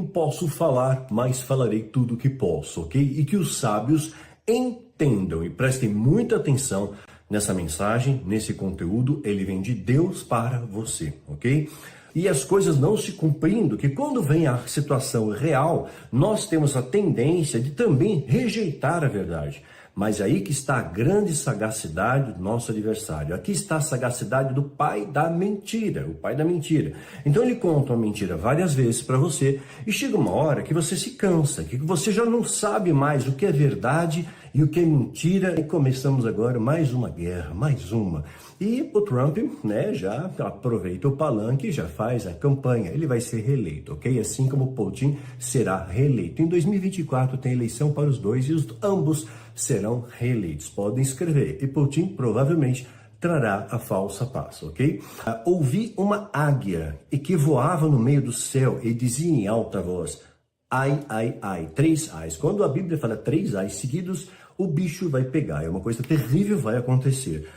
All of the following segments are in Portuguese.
posso falar, mas falarei tudo o que posso, ok? E que os sábios entendam e prestem muita atenção nessa mensagem, nesse conteúdo. Ele vem de Deus para você, ok? E as coisas não se cumprindo, que quando vem a situação real, nós temos a tendência de também rejeitar a verdade. Mas aí que está a grande sagacidade do nosso adversário. Aqui está a sagacidade do pai da mentira, o pai da mentira. Então ele conta uma mentira várias vezes para você e chega uma hora que você se cansa, que você já não sabe mais o que é verdade e o que é mentira. E começamos agora mais uma guerra, mais uma. E o Trump, né, já aproveita o palanque e já faz a campanha. Ele vai ser reeleito, ok? Assim como Putin será reeleito. Em 2024 tem eleição para os dois e ambos serão reeleitos. Podem escrever. E Putin provavelmente trará a falsa paz, ok? Ouvi uma águia que voava no meio do céu e dizia em alta voz: ai, ai, ai, 3 ais. Quando a Bíblia fala 3 ais seguidos, o bicho vai pegar. É uma coisa terrível, vai acontecer.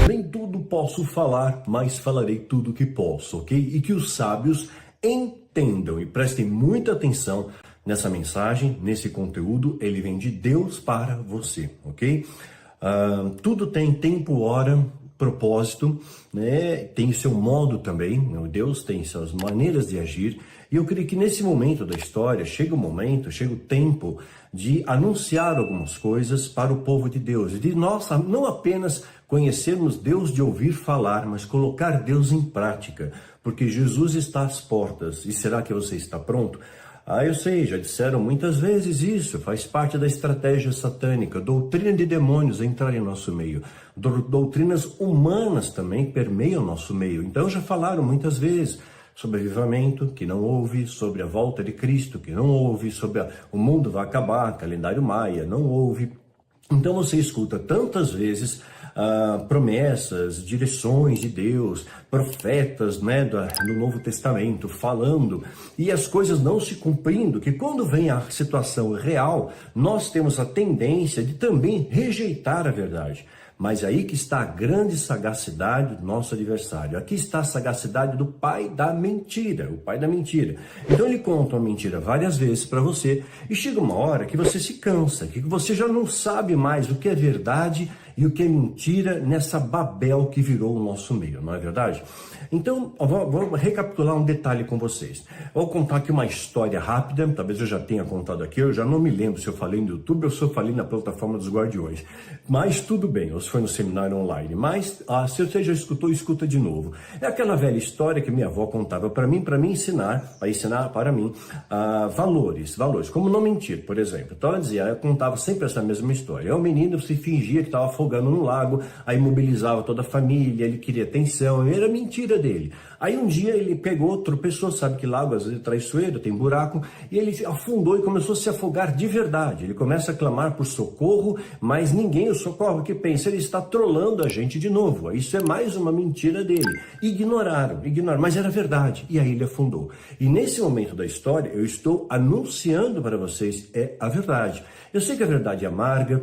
Nem tudo posso falar, mas falarei tudo o que posso, ok? E que os sábios entendam e prestem muita atenção nessa mensagem, nesse conteúdo. Ele vem de Deus para você, ok? Tudo tem tempo, hora, propósito, né? Tem seu modo também, né? Deus tem suas maneiras de agir. E eu creio que nesse momento da história, chega o tempo de anunciar algumas coisas para o povo de Deus. De nós não apenas conhecermos Deus de ouvir falar, mas colocar Deus em prática. Porque Jesus está às portas. E será que você está pronto? Eu sei, já disseram muitas vezes isso, faz parte da estratégia satânica. Doutrina de demônios entrar em nosso meio. Doutrinas humanas também permeiam nosso meio. Então já falaram muitas vezes sobre avivamento, que não houve, sobre a volta de Cristo, que não houve, sobre o mundo vai acabar, calendário maia, não houve. Então você escuta tantas vezes promessas, direções de Deus, profetas, né, do Novo Testamento falando, e as coisas não se cumprindo, que quando vem a situação real, nós temos a tendência de também rejeitar a verdade. Mas aí que está a grande sagacidade do nosso adversário. Aqui está a sagacidade do pai da mentira, o pai da mentira. Então ele conta uma mentira várias vezes para você e chega uma hora que você se cansa, que você já não sabe mais o que é verdade e o que é mentira nessa Babel que virou o nosso meio, não é verdade? Então, vou recapitular um detalhe com vocês. Vou contar aqui uma história rápida, talvez eu já tenha contado aqui, eu já não me lembro se eu falei no YouTube ou se eu falei na plataforma dos Guardiões. Mas tudo bem, ou se foi no seminário online. Mas, se você já escutou, escuta de novo. É aquela velha história que minha avó contava para mim ensinar para mim valores, como não mentir, por exemplo. Então ela contava sempre essa mesma história. O menino se fingia que estava afogando no lago, aí mobilizava toda a família, ele queria atenção, era mentira dele. Aí um dia ele pegou, tropeçou, sabe que lago às vezes é traiçoeiro, tem buraco, e ele afundou e começou a se afogar de verdade. Ele começa a clamar por socorro, mas ninguém o socorre, que pensa, ele está trolando a gente de novo. Isso é mais uma mentira dele. Ignoraram, mas era verdade. E aí ele afundou. E nesse momento da história, eu estou anunciando para vocês, é a verdade. Eu sei que a verdade é amarga,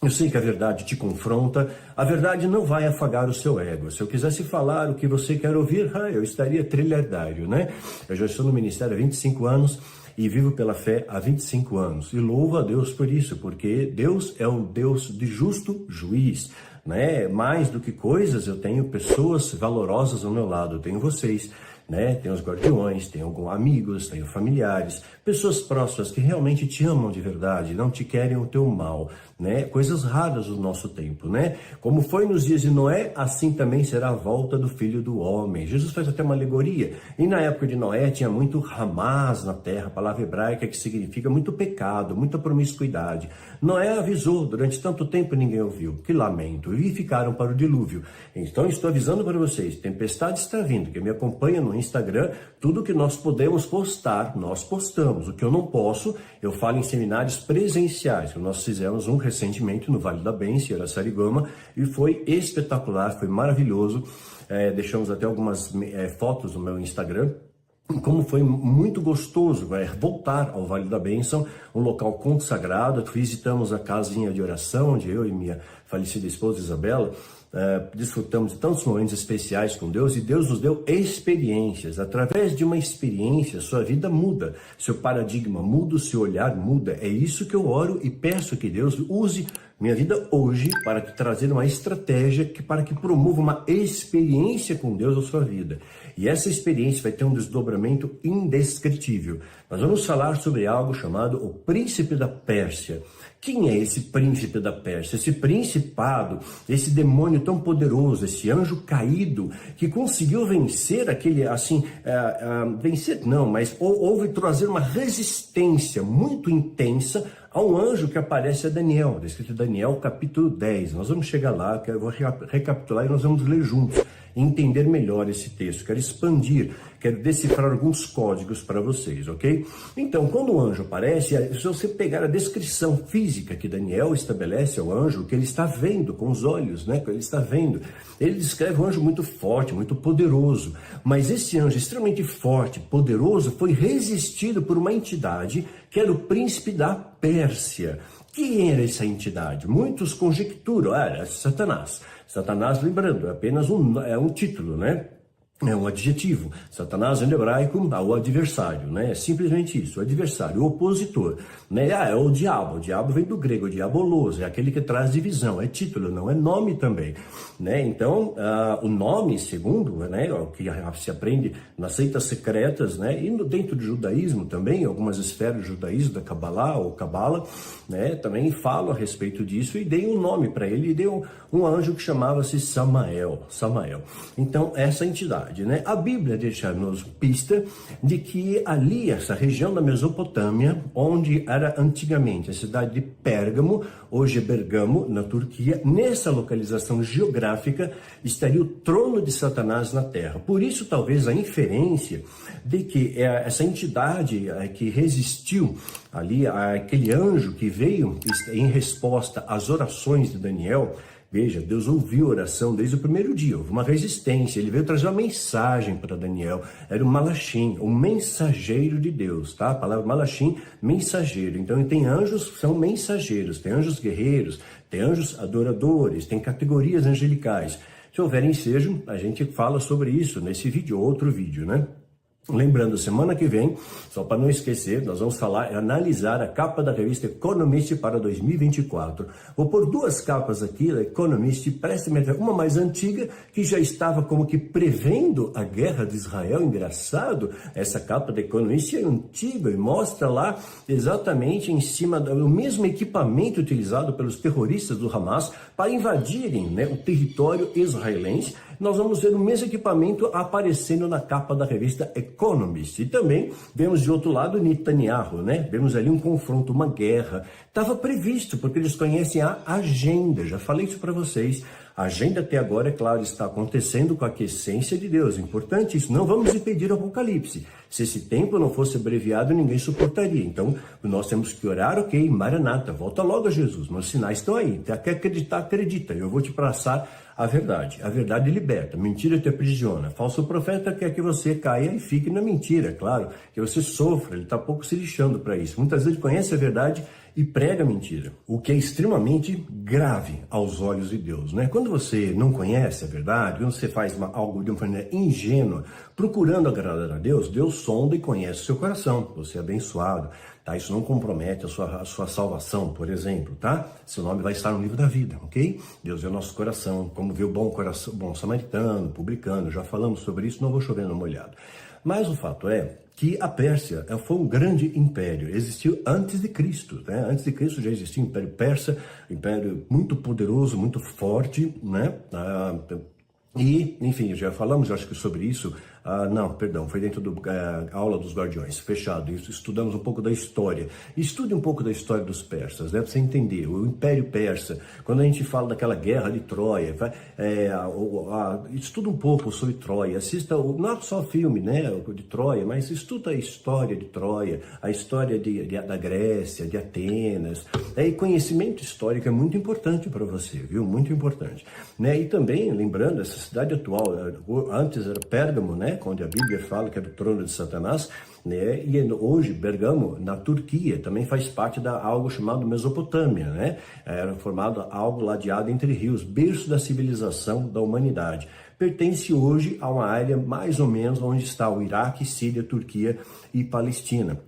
eu sei que a verdade te confronta, a verdade não vai afagar o seu ego. Se eu quisesse falar o que você quer ouvir, eu estaria trilhardário, né? Eu já estou no ministério há 25 anos e vivo pela fé há 25 anos. E louvo a Deus por isso, porque Deus é um Deus de justo juiz, né? Mais do que coisas, eu tenho pessoas valorosas ao meu lado, eu tenho vocês, né? Tenho os guardiões, tenho alguns amigos, tenho familiares, pessoas próximas que realmente te amam de verdade, não te querem o teu mal, né? Coisas raras do nosso tempo, né? Como foi nos dias de Noé, assim também será a volta do Filho do Homem. Jesus faz até uma alegoria. E na época de Noé tinha muito Hamas na terra, palavra hebraica que significa muito pecado, muita promiscuidade. Noé avisou, durante tanto tempo ninguém ouviu. Que lamento. E ficaram para o dilúvio. Então estou avisando para vocês, tempestade está vindo. Quem me acompanha no Instagram, tudo que nós podemos postar, nós postamos. O que eu não posso, eu falo em seminários presenciais. Nós fizemos um recentemente no Vale da Bênção, em Araçariguama, e foi espetacular, foi maravilhoso. Deixamos até algumas fotos no meu Instagram. Como foi muito gostoso voltar ao Vale da Bênção, um local consagrado. Visitamos a casinha de oração, onde eu e minha falecida esposa Isabela desfrutamos de tantos momentos especiais com Deus e Deus nos deu experiências. Através de uma experiência, sua vida muda, seu paradigma muda, o seu olhar muda. É isso que eu oro e peço que Deus use minha vida hoje para trazer uma estratégia para que promova uma experiência com Deus na sua vida. E essa experiência vai ter um desdobramento indescritível. Nós vamos falar sobre algo chamado o Príncipe da Pérsia. Quem é esse príncipe da Pérsia? Esse principado, esse demônio tão poderoso, esse anjo caído que conseguiu vencer aquele, vencer não, mas houve trazer uma resistência muito intensa a um anjo que aparece a Daniel, descrito em Daniel capítulo 10. Nós vamos chegar lá, eu vou recapitular e nós vamos ler juntos, entender melhor esse texto. Quero expandir, quero decifrar alguns códigos para vocês, ok? Então, quando o anjo aparece, se você pegar a descrição física que Daniel estabelece ao anjo, que ele está vendo com os olhos, né? Que ele está vendo, ele descreve um anjo muito forte, muito poderoso, mas esse anjo extremamente forte, poderoso, foi resistido por uma entidade que era o príncipe da Pérsia. Quem era essa entidade? Muitos conjecturam, era Satanás. Satanás, lembrando, é apenas um título, né? É um adjetivo. Satanás, em hebraico, é o adversário, né? É simplesmente isso, o adversário, o opositor, né? É o diabo. O diabo vem do grego, diabolos, é aquele que traz divisão, é título, não é nome também, né? Então, o nome, segundo, né, o que se aprende nas seitas secretas, né, e dentro do judaísmo também, algumas esferas do judaísmo, da Kabbalah ou Cabala, né, também falam a respeito disso e dei um nome para ele, e deu um anjo que chamava-se Samael. Então, essa entidade, né? A Bíblia deixa-nos pista de que ali, essa região da Mesopotâmia, onde era antigamente a cidade de Pérgamo, hoje é Bergamo, na Turquia, nessa localização geográfica estaria o trono de Satanás na Terra. Por isso, talvez, a inferência de que essa entidade que resistiu ali, aquele anjo que veio em resposta às orações de Daniel. Veja, Deus ouviu a oração desde o primeiro dia, houve uma resistência, ele veio trazer uma mensagem para Daniel, era o Malachim, o mensageiro de Deus, tá? A palavra Malachim, mensageiro. Então tem anjos que são mensageiros, tem anjos guerreiros, tem anjos adoradores, tem categorias angelicais. Se houver ensejo, a gente fala sobre isso nesse vídeo ou outro vídeo, né? Lembrando, semana que vem, só para não esquecer, nós vamos analisar a capa da revista Economist para 2024. Vou pôr duas capas aqui da Economist, prestem atenção, uma mais antiga, que já estava como que prevendo a guerra de Israel. Engraçado, essa capa da Economist é antiga e mostra lá exatamente em cima do mesmo equipamento utilizado pelos terroristas do Hamas para invadirem, né, o território israelense. Nós vamos ver o mesmo equipamento aparecendo na capa da revista Economist. E também vemos de outro lado Netanyahu, né? Vemos ali um confronto, uma guerra. Estava previsto, porque eles conhecem a agenda. Já falei isso para vocês. A agenda até agora, é claro, está acontecendo com a aquiescência de Deus. Importante isso. Não vamos impedir o Apocalipse. Se esse tempo não fosse abreviado, ninguém suportaria. Então, nós temos que orar, ok, Maranata, volta logo a Jesus. Meus sinais estão aí. Quer acreditar, acredita. Eu vou te passar a verdade. A verdade liberta. Mentira te aprisiona. Falso profeta quer que você caia e fique na mentira. Claro, que você sofra. Ele está pouco se lixando para isso. Muitas vezes conhece a verdade e prega mentira, o que é extremamente grave aos olhos de Deus, né? Quando você não conhece a verdade, quando você faz algo de uma maneira ingênua, procurando agradar a Deus, Deus sonda e conhece o seu coração, você é abençoado, tá? Isso não compromete a sua salvação, por exemplo, tá? Seu nome vai estar no livro da vida, ok? Deus vê o nosso coração, como vê o bom samaritano, publicano, já falamos sobre isso, não vou chover no molhado. Mas o fato é que a Pérsia foi um grande império, existiu antes de Cristo, né? Antes de Cristo já existia o Império Persa, um império muito poderoso, muito forte, né? E, enfim, já falamos, acho que sobre isso, não, perdão, foi dentro da aula dos Guardiões, fechado, isso, estudamos um pouco da história. Estude um pouco da história dos persas, né, para você entender, o Império Persa, quando a gente fala daquela guerra de Troia, estuda um pouco sobre Troia, assista, não só filme, né, de Troia, mas estuda a história de Troia, a história da Grécia, de Atenas, e conhecimento histórico é muito importante para você, viu, muito importante, né, e também, lembrando, essa cidade atual, antes era Pérgamo, né, onde a Bíblia fala que era o trono de Satanás, né? E hoje, Bergamo, na Turquia, também faz parte da algo chamado Mesopotâmia, né? Era formado algo ladeado entre rios, berço da civilização da humanidade. Pertence hoje a uma área mais ou menos onde está o Iraque, Síria, Turquia e Palestina.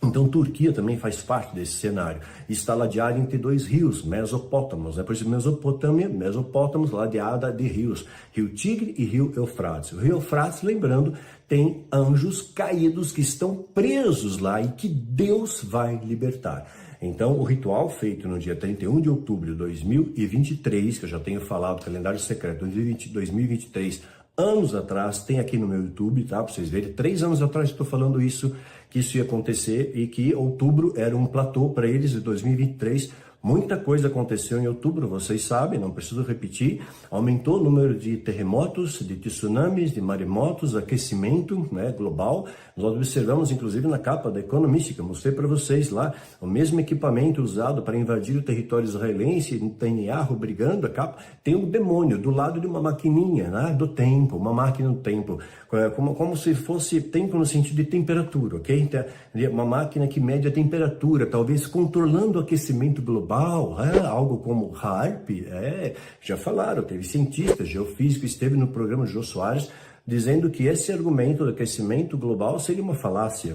Então, Turquia também faz parte desse cenário. Está ladeada entre dois rios, Mesopótamos, né? Por isso, Mesopotâmia, Mesopótamos, ladeada de rios, Rio Tigre e Rio Eufrates. O Rio Eufrates, lembrando, tem anjos caídos que estão presos lá e que Deus vai libertar. Então, o ritual feito no dia 31 de outubro de 2023, que eu já tenho falado, calendário secreto 2023, anos atrás, tem aqui no meu YouTube, tá? Para vocês verem, 3 anos atrás eu estou falando isso, que isso ia acontecer e que outubro era um platô para eles de 2023. Muita coisa aconteceu em outubro, vocês sabem, não preciso repetir. Aumentou o número de terremotos, de tsunamis, de maremotos, aquecimento, né, global. Nós observamos, inclusive, na capa da Economist, que eu mostrei para vocês lá, o mesmo equipamento usado para invadir o território israelense, Netanyahu brigando, a capa, tem um demônio do lado de uma maquininha, né, do tempo, uma máquina do tempo, como se fosse tempo no sentido de temperatura, ok? Uma máquina que mede a temperatura, talvez controlando o aquecimento global, algo como HAARP, já falaram, teve cientista, geofísico, esteve no programa Jô Soares, dizendo que esse argumento do aquecimento global seria uma falácia.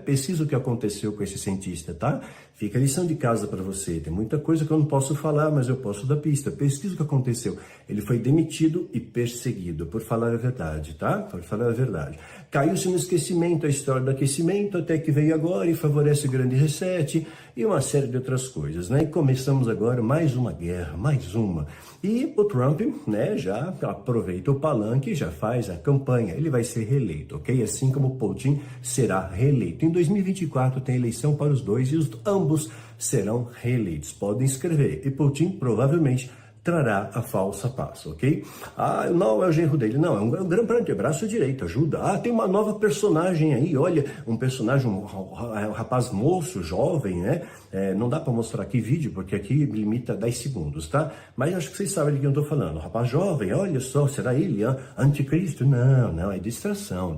Pesquisa o que aconteceu com esse cientista, tá? Fica a lição de casa para você. Tem muita coisa que eu não posso falar, mas eu posso dar pista. Pesquisa o que aconteceu. Ele foi demitido e perseguido, por falar a verdade, tá? Por falar a verdade. Caiu-se no esquecimento a história do aquecimento, até que veio agora e favorece o grande reset e uma série de outras coisas, né? E começamos agora mais uma guerra, mais uma. E o Trump, né, já aproveita o palanque e já faz a campanha. Ele vai ser reeleito, ok? Assim como Putin será reeleito. Em 2024 tem eleição para os dois e ambos serão reeleitos. Podem escrever. E Putin provavelmente trará a falsa paz, ok? Não é o genro dele, não, é um grande braço direito, ajuda. Tem uma nova personagem aí, olha, um personagem, um rapaz moço, jovem, né? Não dá para mostrar aqui vídeo, porque aqui limita 10 segundos, tá? Mas acho que vocês sabem de quem eu tô falando. Um rapaz jovem, olha só, será ele anticristo? Não, é distração.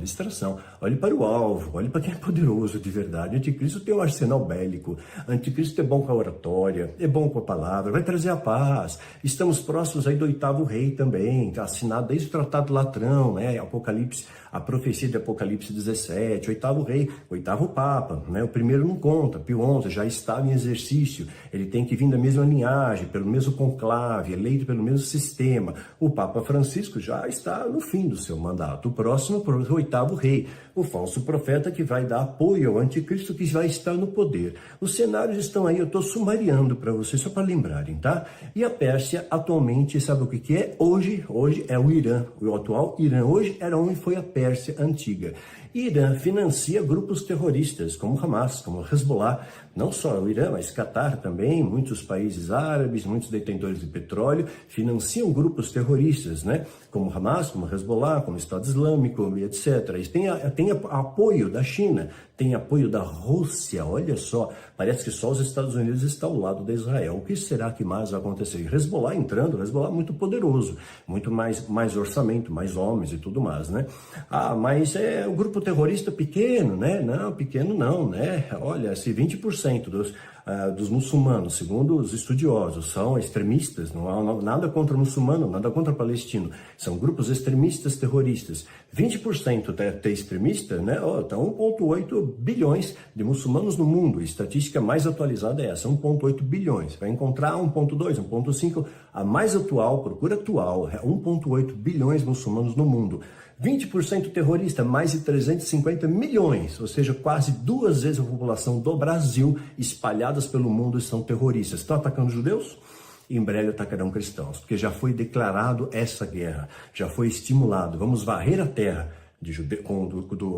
Olhe para o alvo, olhe para quem é poderoso de verdade. Anticristo tem um arsenal bélico, anticristo é bom com a oratória, é bom com a palavra, vai trazer a paz. Estamos próximos aí do 8º rei também, assinado desde o Tratado Latrão, né? Apocalipse, a profecia de Apocalipse 17, 8º rei, 8º Papa, né? O primeiro não conta, Pio XI já estava em exercício, ele tem que vir da mesma linhagem, pelo mesmo conclave, eleito pelo mesmo sistema. O Papa Francisco já está no fim do seu mandato. O próximo, o 8º rei, o falso profeta que vai dar apoio ao anticristo que vai estar no poder. Os cenários estão aí, eu estou sumariando para vocês, só para lembrarem, tá? E a Pérsia, atualmente, sabe o que é? Hoje é o Irã, o atual Irã. Hoje era onde foi a Pérsia antiga. Irã financia grupos terroristas, como Hamas, como Hezbollah, não só o Irã, mas Catar também, muitos países árabes, muitos detentores de petróleo, financiam grupos terroristas, né? Como Hamas, como Hezbollah, como Estado Islâmico, etc. E tem apoio da China, tem apoio da Rússia, olha só, parece que só os Estados Unidos estão ao lado de Israel. O que será que mais vai acontecer? Hezbollah entrando, Hezbollah muito poderoso, muito mais orçamento, mais homens e tudo mais, né? Mas é um grupo terrorista pequeno, né? Não, pequeno não, né? Olha, se 20% dos muçulmanos, segundo os estudiosos, são extremistas, não há nada contra muçulmano, nada contra palestino, são grupos extremistas terroristas. 20% é extremista, né? Tá 1,8 bilhões de muçulmanos no mundo. A estatística mais atualizada é essa, 1,8 bilhões. Vai encontrar 1,2, 1,5, a mais atual, procura atual, 1,8 bilhões de muçulmanos no mundo. 20% terrorista, mais de 350 milhões, ou seja, quase 2 vezes a população do Brasil, espalhadas pelo mundo, são terroristas. Estão atacando judeus? Em breve atacarão cristãos, porque já foi declarado essa guerra, já foi estimulado. Vamos varrer a terra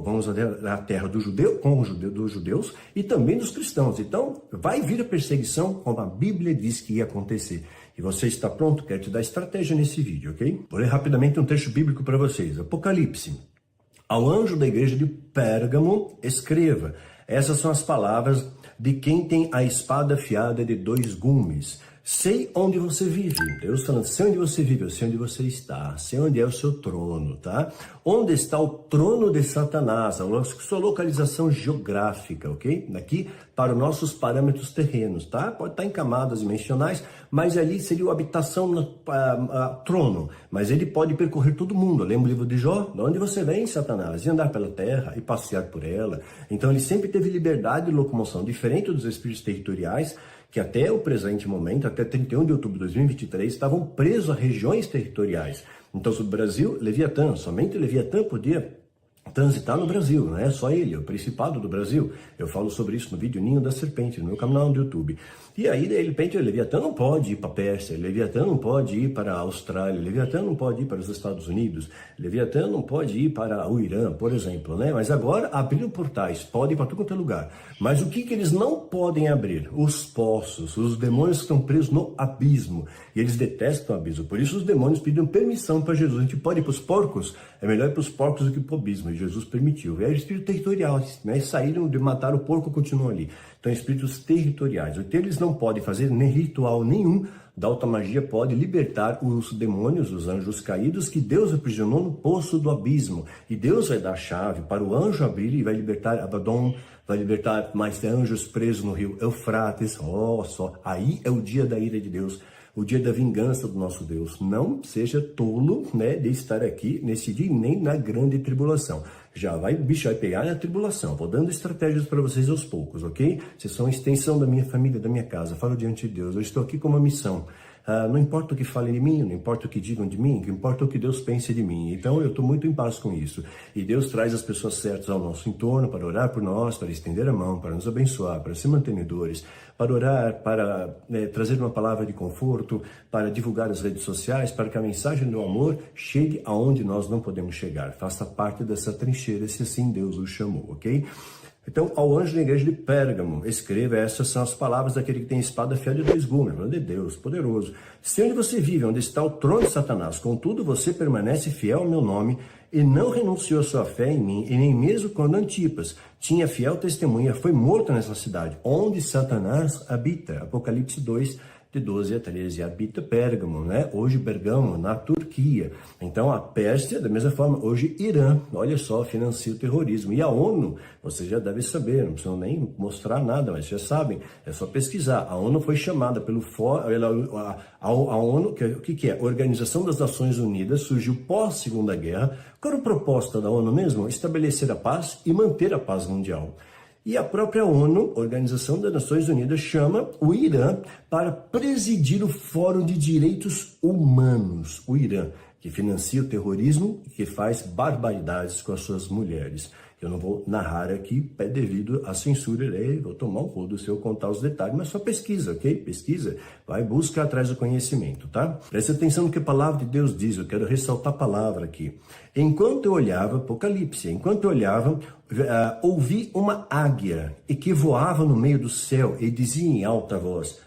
vamos varrer a terra dos judeus e também dos cristãos. Então, vai vir a perseguição, como a Bíblia diz que ia acontecer. E você está pronto? Quero te dar estratégia nesse vídeo, ok? Vou ler rapidamente um texto bíblico para vocês. Apocalipse. Ao anjo da igreja de Pérgamo, escreva. Essas são as palavras de quem tem a espada afiada de 2 gumes. sei onde você vive. Deus falando, sei onde você vive, eu sei onde você está, sei onde é o seu trono, tá? Onde está o trono de Satanás, a sua localização geográfica, ok? Daqui para os nossos parâmetros terrenos, tá? Pode estar em camadas dimensionais, mas ali seria a habitação, trono. Mas ele pode percorrer todo mundo. Lembra o livro de Jó? De onde você vem, Satanás? E andar pela terra e passear por ela. Então ele sempre teve liberdade de locomoção, diferente dos espíritos territoriais, que até o presente momento, até 31 de outubro de 2023, estavam presos a regiões territoriais. Então, sobre o Brasil, Leviatã, somente Leviatã podia transitar no Brasil, não é só ele, é o Principado do Brasil. Eu falo sobre isso no vídeo Ninho da Serpente, no meu canal do YouTube. E aí, de repente, o Leviatã não pode ir para a Pérsia, Leviatã não pode ir para a Austrália, Leviatã não pode ir para os Estados Unidos, Leviatã não pode ir para o Irã, por exemplo, né? Mas agora abriram portais, pode ir para todo quanto é lugar. Mas o que eles não podem abrir? Os poços, os demônios que estão presos no abismo. E eles detestam o abismo, por isso os demônios pediram permissão para Jesus. A gente pode ir para os porcos? É melhor ir para os porcos do que para o abismo, e Jesus permitiu. E aí, espíritos territoriais, né? Saíram de matar o porco, continuam ali. Então, espíritos territoriais. O que eles não podem fazer, nem ritual nenhum da alta magia pode libertar os demônios, os anjos caídos, que Deus aprisionou no poço do abismo. E Deus vai dar a chave para o anjo abrir e vai libertar Abaddon, vai libertar mais anjos presos no rio Eufrates. Só. Aí é o dia da ira de Deus, o dia da vingança do nosso Deus. Não seja tolo, né, de estar aqui nesse dia, nem na grande tribulação. O bicho vai pegar na tribulação. Vou dando estratégias para vocês aos poucos, ok? Vocês são a extensão da minha família, da minha casa. Falo diante de Deus. Eu estou aqui com uma missão. Não importa o que falem de mim, não importa o que digam de mim, o que importa é o que Deus pense de mim. Então eu estou muito em paz com isso. E Deus traz as pessoas certas ao nosso entorno para orar por nós, para estender a mão, para nos abençoar, para ser mantenedores, para orar, para trazer uma palavra de conforto, para divulgar as redes sociais, para que a mensagem do amor chegue aonde nós não podemos chegar. Faça parte dessa trincheira, se assim Deus o chamou, ok? Então, ao anjo da igreja de Pérgamo, escreva, essas são as palavras daquele que tem espada afiada de 2 gumes, falando de Deus, poderoso. Se onde você vive, onde está o trono de Satanás, contudo você permanece fiel ao meu nome e não renunciou a sua fé em mim, e nem mesmo quando Antipas tinha fiel testemunha, foi morto nessa cidade, onde Satanás habita. Apocalipse 2, de 12 a 13, habita Pérgamo, né? Hoje Bergamo, na Turquia. Então a Pérsia, da mesma forma, hoje Irã, olha só, financia o terrorismo. E a ONU, você já deve saber, não precisam nem mostrar nada, mas já sabem, é só pesquisar. A ONU foi chamada pelo a ONU, o que é? Organização das Nações Unidas, surgiu pós-Segunda Guerra. Qual era a proposta da ONU mesmo? Estabelecer a paz e manter a paz mundial. E a própria ONU, Organização das Nações Unidas, chama o Irã para presidir o Fórum de Direitos Humanos. O Irã, que financia o terrorismo e que faz barbaridades com as suas mulheres. Eu não vou narrar aqui, é devido à censura, vou tomar um rodo se eu contar os detalhes, mas só pesquisa, ok? Pesquisa, vai, busca atrás do conhecimento, tá? Preste atenção no que a palavra de Deus diz, eu quero ressaltar a palavra aqui. Enquanto eu olhava, Apocalipse, enquanto eu olhava, ouvi uma águia e que voava no meio do céu e dizia em alta voz,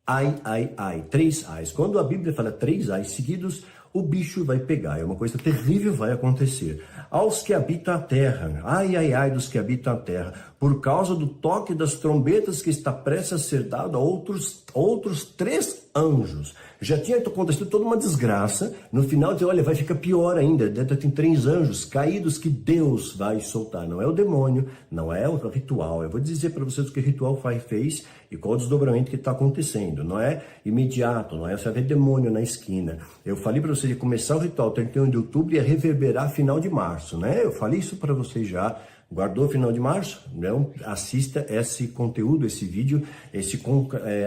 ai, ai, ai, 3 ais. Quando a Bíblia fala 3 ais seguidos, o bicho vai pegar, é uma coisa terrível vai acontecer. Aos que habitam a terra, ai, ai, ai dos que habitam a terra, por causa do toque das trombetas que está prestes a ser dado a outros 3 anjos. Já tinha acontecido toda uma desgraça, no final diz, olha, vai ficar pior ainda, tem 3 anjos caídos que Deus vai soltar. Não é o demônio, não é o ritual. Eu vou dizer para vocês o que o ritual fez e qual o desdobramento que está acontecendo. Não é imediato, não é você ver demônio na esquina. Eu falei para vocês de começar o ritual 31 de outubro e ia reverberar final de março, né? Eu falei isso para vocês já. Guardou o final de março? Não, assista esse conteúdo, esse vídeo,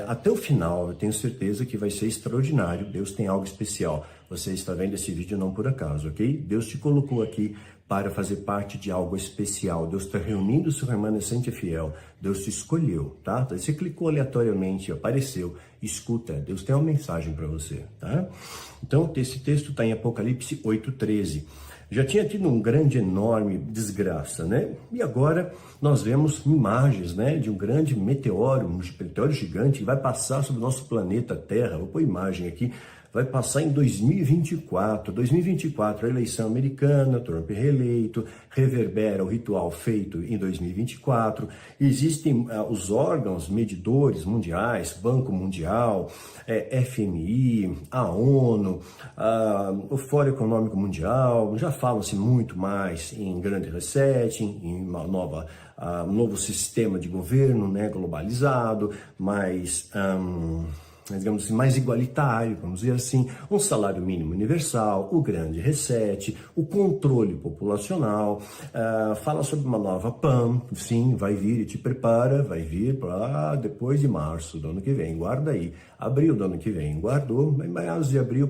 até o final. Eu tenho certeza que vai ser extraordinário. Deus tem algo especial. Você está vendo esse vídeo não por acaso, ok? Deus te colocou aqui para fazer parte de algo especial. Deus está reunindo o seu remanescente fiel. Deus te escolheu, tá? Você clicou aleatoriamente, apareceu. Escuta, Deus tem uma mensagem para você, tá? Então, esse texto está em Apocalipse 8:13. Já tinha tido um grande, enorme desgraça, né? E agora nós vemos imagens, né, de um grande meteoro, um meteoro gigante que vai passar sobre o nosso planeta Terra. Vou pôr imagem aqui. vai passar em 2024. 2024, a eleição americana, Trump reeleito, reverbera o ritual feito em 2024. Existem os órgãos medidores mundiais, Banco Mundial, FMI, a ONU, o Fórum Econômico Mundial, já falam-se muito mais em grande resetting, em uma um novo sistema de governo, né, globalizado, digamos assim, mais igualitário, vamos dizer assim, um salário mínimo universal, o grande reset, o controle populacional, fala sobre uma nova PAN, sim, vai vir e te prepara, vai vir para depois de março do ano que vem, guarda aí, abril do ano que vem, guardou, em meados de abril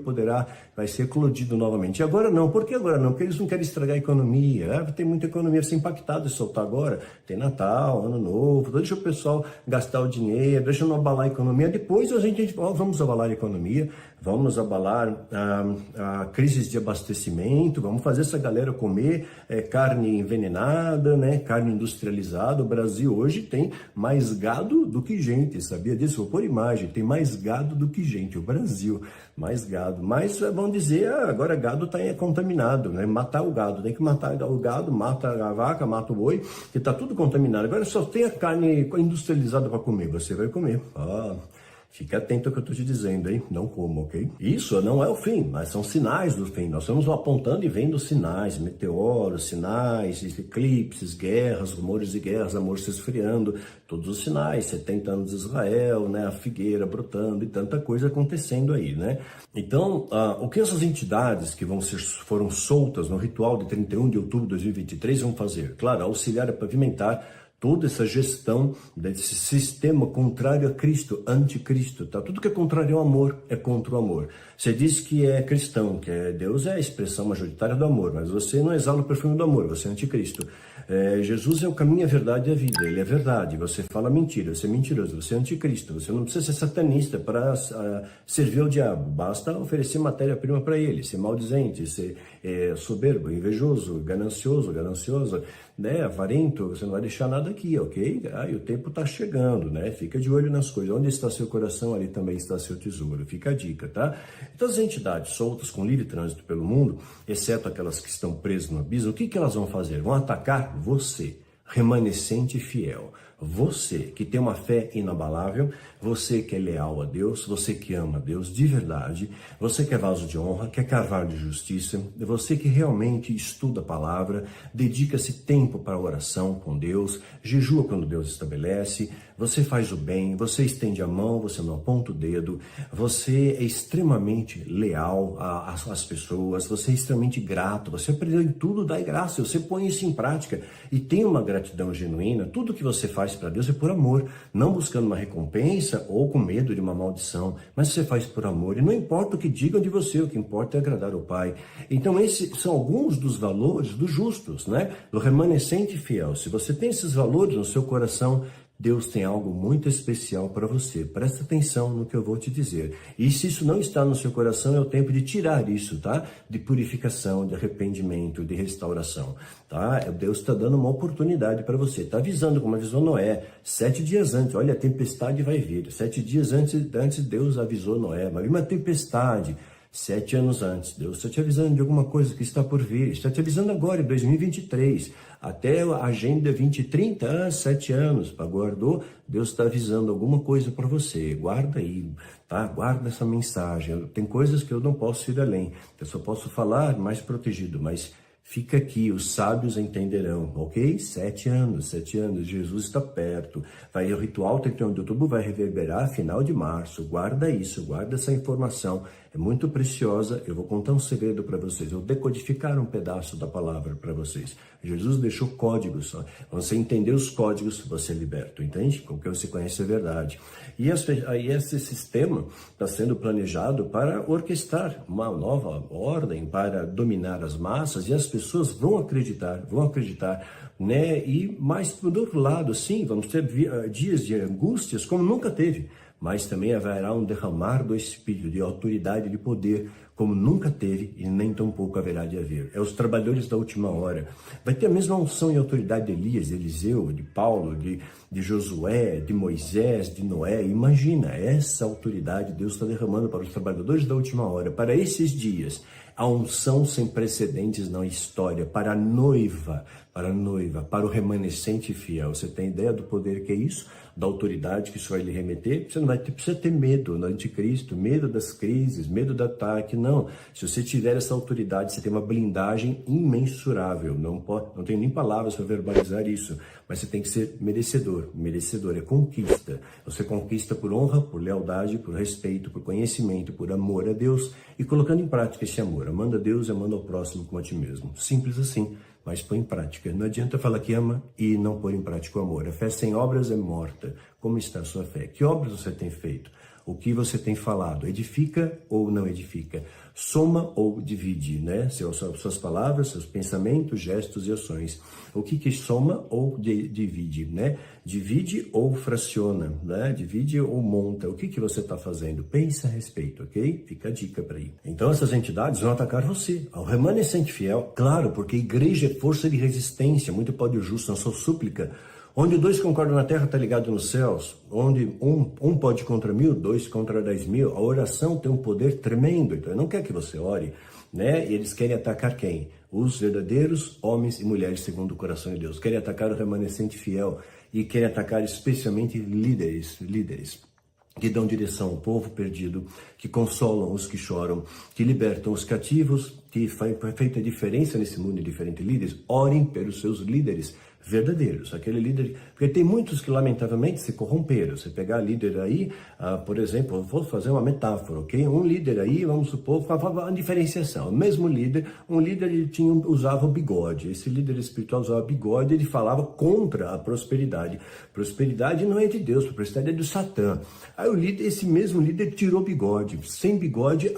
vai ser eclodido novamente. E agora não, por que agora não? Porque eles não querem estragar a economia, tem muita economia a ser impactada de soltar agora, tem Natal, Ano Novo, deixa o pessoal gastar o dinheiro, deixa não abalar a economia, depois a gente vamos abalar a economia, vamos abalar a crise de abastecimento, vamos fazer essa galera comer carne envenenada, né, carne industrializada. O Brasil hoje tem mais gado do que gente, sabia disso? Vou pôr imagem, tem mais gado do que gente, o Brasil, mais gado. Mas vão dizer, agora gado está contaminado, né? Matar o gado, tem que matar o gado, mata a vaca, mata o boi, que está tudo contaminado. Agora só tem a carne industrializada para comer, você vai comer. Fique atento ao que eu estou te dizendo, hein? Não como, ok? Isso não é o fim, mas são sinais do fim. Nós estamos apontando e vendo sinais, meteoros, sinais, eclipses, guerras, rumores de guerras, amor se esfriando, todos os sinais, 70 anos de Israel, né? A figueira brotando e tanta coisa acontecendo aí, né? Então, o que essas entidades que foram soltas no ritual de 31 de outubro de 2023 vão fazer? Claro, auxiliar a pavimentar toda essa gestão desse sistema contrário a Cristo, anticristo, tá? Tudo que é contrário ao amor é contra o amor. Você diz que é cristão, que Deus é a expressão majoritária do amor, mas você não exala o perfume do amor, você é anticristo. Jesus é o caminho, a verdade e a vida, ele é verdade, você fala mentira, você é mentiroso, você é anticristo, você não precisa ser satanista para servir ao diabo, basta oferecer matéria-prima para ele, ser maldizente, ser soberbo, invejoso, gananciosa, né, avarento, você não vai deixar nada aqui, ok? E o tempo está chegando, né? Fica de olho nas coisas. Onde está seu coração, ali também está seu tesouro. Fica a dica, tá? Então, as entidades soltas com livre trânsito pelo mundo, exceto aquelas que estão presas no abismo, o que elas vão fazer? Vão atacar você, remanescente fiel. Você que tem uma fé inabalável, você que é leal a Deus, você que ama a Deus de verdade, você que é vaso de honra, que é carvalho de justiça, você que realmente estuda a palavra, dedica-se tempo para a oração com Deus, jejua quando Deus estabelece, você faz o bem, você estende a mão, você não aponta o dedo, você é extremamente leal às pessoas, você é extremamente grato, você aprendeu em tudo, dá graça, você põe isso em prática e tem uma gratidão genuína. Tudo que você faz para Deus é por amor, não buscando uma recompensa ou com medo de uma maldição, mas você faz por amor, e não importa o que digam de você, o que importa é agradar ao Pai. Então esses são alguns dos valores dos justos, né? Do remanescente fiel. Se você tem esses valores no seu coração, Deus tem algo muito especial para você. Presta atenção no que eu vou te dizer. E se isso não está no seu coração, é o tempo de tirar isso, tá? De purificação, de arrependimento, de restauração, tá? Deus está dando uma oportunidade para você. Está avisando, como avisou Noé, 7 dias antes. Olha, a tempestade vai vir. 7 dias antes Deus avisou Noé. Mas uma tempestade. 7 anos antes, Deus está te avisando de alguma coisa que está por vir, está te avisando agora, em 2023, até a agenda 2030, 7 anos, guardou, Deus está avisando alguma coisa para você, guarda aí, tá? Guarda essa mensagem, tem coisas que eu não posso ir além, eu só posso falar mais protegido, mas fica aqui, os sábios entenderão, ok? 7 anos, Jesus está perto. O ritual 31 de outubro vai reverberar final de março. Guarda isso, guarda essa informação. É muito preciosa. Eu vou contar um segredo para vocês. Eu vou decodificar um pedaço da palavra para vocês. Jesus deixou códigos. Você entender os códigos, você é liberto, entende? Com que você conhece a verdade. E esse sistema está sendo planejado para orquestrar uma nova ordem, para dominar as massas, e as pessoas vão acreditar, né? Mas, por outro lado, sim, vamos ter dias de angústias como nunca teve, mas também haverá um derramar do Espírito, de autoridade, de poder, como nunca teve e nem tampouco haverá de haver. É os trabalhadores da última hora. Vai ter a mesma unção e autoridade de Elias, de Eliseu, de Paulo, de Josué, de Moisés, de Noé. Imagina, essa autoridade Deus está derramando para os trabalhadores da última hora, para esses dias. A unção sem precedentes na história, para a noiva, para o remanescente fiel. Você tem ideia do poder que é isso? Da autoridade que isso vai lhe remeter? Você não vai precisa ter medo do anticristo, medo das crises, medo do ataque, não. Se você tiver essa autoridade, você tem uma blindagem imensurável. Não tem nem palavras para verbalizar isso, mas você tem que ser merecedor. Merecedor é conquista. Você conquista por honra, por lealdade, por respeito, por conhecimento, por amor a Deus e colocando em prática esse amor. Amando a Deus e amando ao próximo como a ti mesmo. Simples assim. Mas põe em prática. Não adianta falar que ama e não pôr em prática o amor. A fé sem obras é morta. Como está a sua fé? Que obras você tem feito? O que você tem falado? Edifica ou não edifica? Soma ou divide, né? Suas palavras, seus pensamentos, gestos e ações. O que soma ou divide, né? Divide ou fraciona, né? Divide ou monta. O que você está fazendo? Pensa a respeito, ok? Fica a dica para aí. Então essas entidades vão atacar você. Ao remanescente fiel, claro, porque a igreja é força de resistência. Muito pode o justo na sua súplica. Onde dois concordam na terra, está ligado nos céus. Onde um pode contra 1000, dois contra 10.000. A oração tem um poder tremendo. Então, não quer que você ore, né? E eles querem atacar quem? Os verdadeiros homens e mulheres segundo o coração de Deus. Querem atacar o remanescente fiel. E querem atacar especialmente líderes que dão direção ao povo perdido, que consolam os que choram, que libertam os cativos, que fazem feita a diferença nesse mundo de diferentes líderes. Orem pelos seus líderes verdadeiros, aquele líder, porque tem muitos que lamentavelmente se corromperam. Você pegar líder aí, por exemplo, eu vou fazer uma metáfora, ok? Um líder aí, vamos supor, uma diferenciação. O mesmo líder, um líder ele usava o bigode. Esse líder espiritual usava bigode, ele falava contra a prosperidade. Prosperidade não é de Deus, prosperidade é do Satã. Aí o líder, esse mesmo líder tirou o bigode. Sem bigode,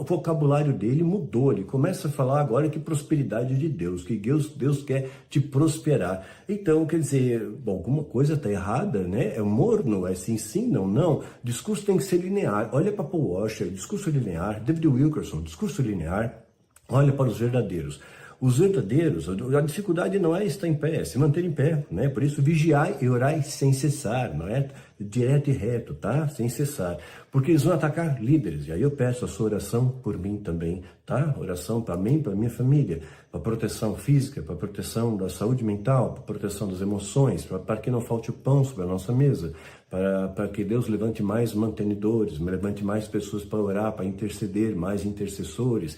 o vocabulário dele mudou. Ele começa a falar agora que prosperidade é de Deus, que Deus quer te prosperar. Então, quer dizer, alguma coisa está errada, né? É morno, é sim, não. Discurso tem que ser linear. Olha para Paul Washer, discurso linear. David Wilkerson, discurso linear. Olha para os verdadeiros. Os verdadeiros, a dificuldade não é estar em pé, é se manter em pé, né? Por isso, vigiai e orai sem cessar, não é? Direto e reto, tá? Sem cessar. Porque eles vão atacar líderes. E aí eu peço a sua oração por mim também, tá? Oração para mim, para minha família, para proteção física, para proteção da saúde mental, para proteção das emoções, para que não falte o pão sobre a nossa mesa, para que Deus levante mais mantenedores, levante mais pessoas para orar, para interceder, mais intercessores,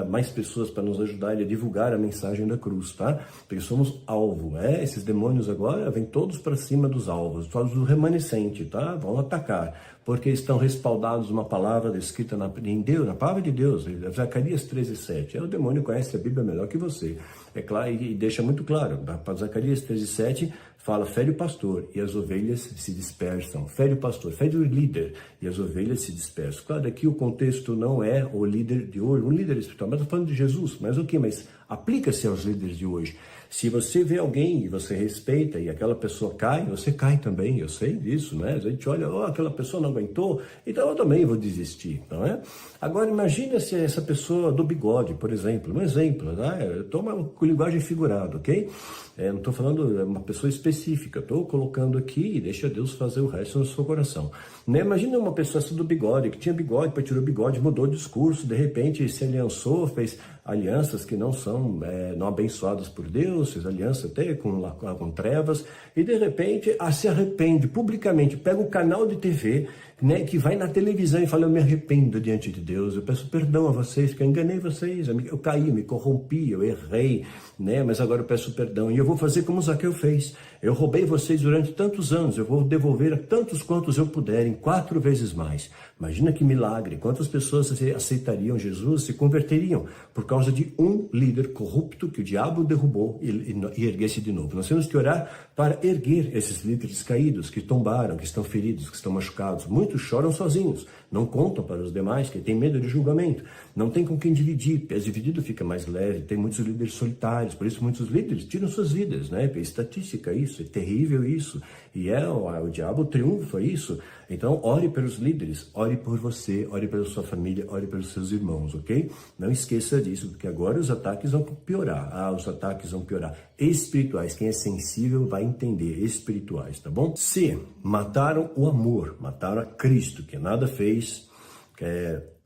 mais pessoas para nos ajudarem a divulgar a mensagem da cruz, tá? Porque somos alvo, esses demônios agora vêm todos para cima dos alvos, todos do remanescente, tá? Vão atacar, porque estão respaldados numa palavra escrita em Deus, na palavra de Deus, Zacarias 13:7. O demônio conhece a Bíblia melhor que você, é claro, e deixa muito claro, para Zacarias 13:7, fala, fere o pastor e as ovelhas se dispersam. Fere o pastor, fere o líder e as ovelhas se dispersam. Claro, aqui o contexto não é o líder de hoje, um líder espiritual, mas estou falando de Jesus. Mas o que? Mas aplica-se aos líderes de hoje. Se você vê alguém e você respeita e aquela pessoa cai, você cai também, eu sei disso, né? A gente olha, aquela pessoa não aguentou, então eu também vou desistir, não é? Agora imagina se essa pessoa do bigode, por exemplo, um exemplo, né? Toma com linguagem figurada, ok? Não estou falando de uma pessoa específica, estou colocando aqui e deixa Deus fazer o resto no seu coração. Né? Imagina uma pessoa do bigode, que tinha bigode, depois tirou o bigode, mudou o discurso, de repente se aliançou, fez alianças que não são não abençoadas por Deus, fez aliança até com trevas, e de repente se arrepende publicamente, pega o canal de TV, né, que vai na televisão e fala, eu me arrependo diante de Deus, eu peço perdão a vocês, que eu enganei vocês, eu caí, me corrompi, eu errei, né, mas agora eu peço perdão, e eu vou fazer como Zaqueu fez, eu roubei vocês durante tantos anos, eu vou devolver a tantos quantos eu puder, em 4 vezes mais. Imagina que milagre, quantas pessoas aceitariam Jesus, se converteriam por causa causa de um líder corrupto que o diabo derrubou e erguesse de novo. Nós temos que orar para erguer esses líderes caídos, que tombaram, que estão feridos, que estão machucados. Muitos choram sozinhos, não contam para os demais, que têm medo de julgamento. Não tem com quem dividir, pés dividido fica mais leve. Tem muitos líderes solitários, por isso muitos líderes tiram suas vidas, né? É estatística isso, é terrível isso. E o diabo triunfa isso. Então, ore pelos líderes, ore por você, ore pela sua família, ore pelos seus irmãos, ok? Não esqueça disso, porque agora os ataques vão piorar. Os ataques vão piorar. Espirituais, quem é sensível vai entender, espirituais, tá bom? Se mataram o amor, mataram a Cristo, que nada fez,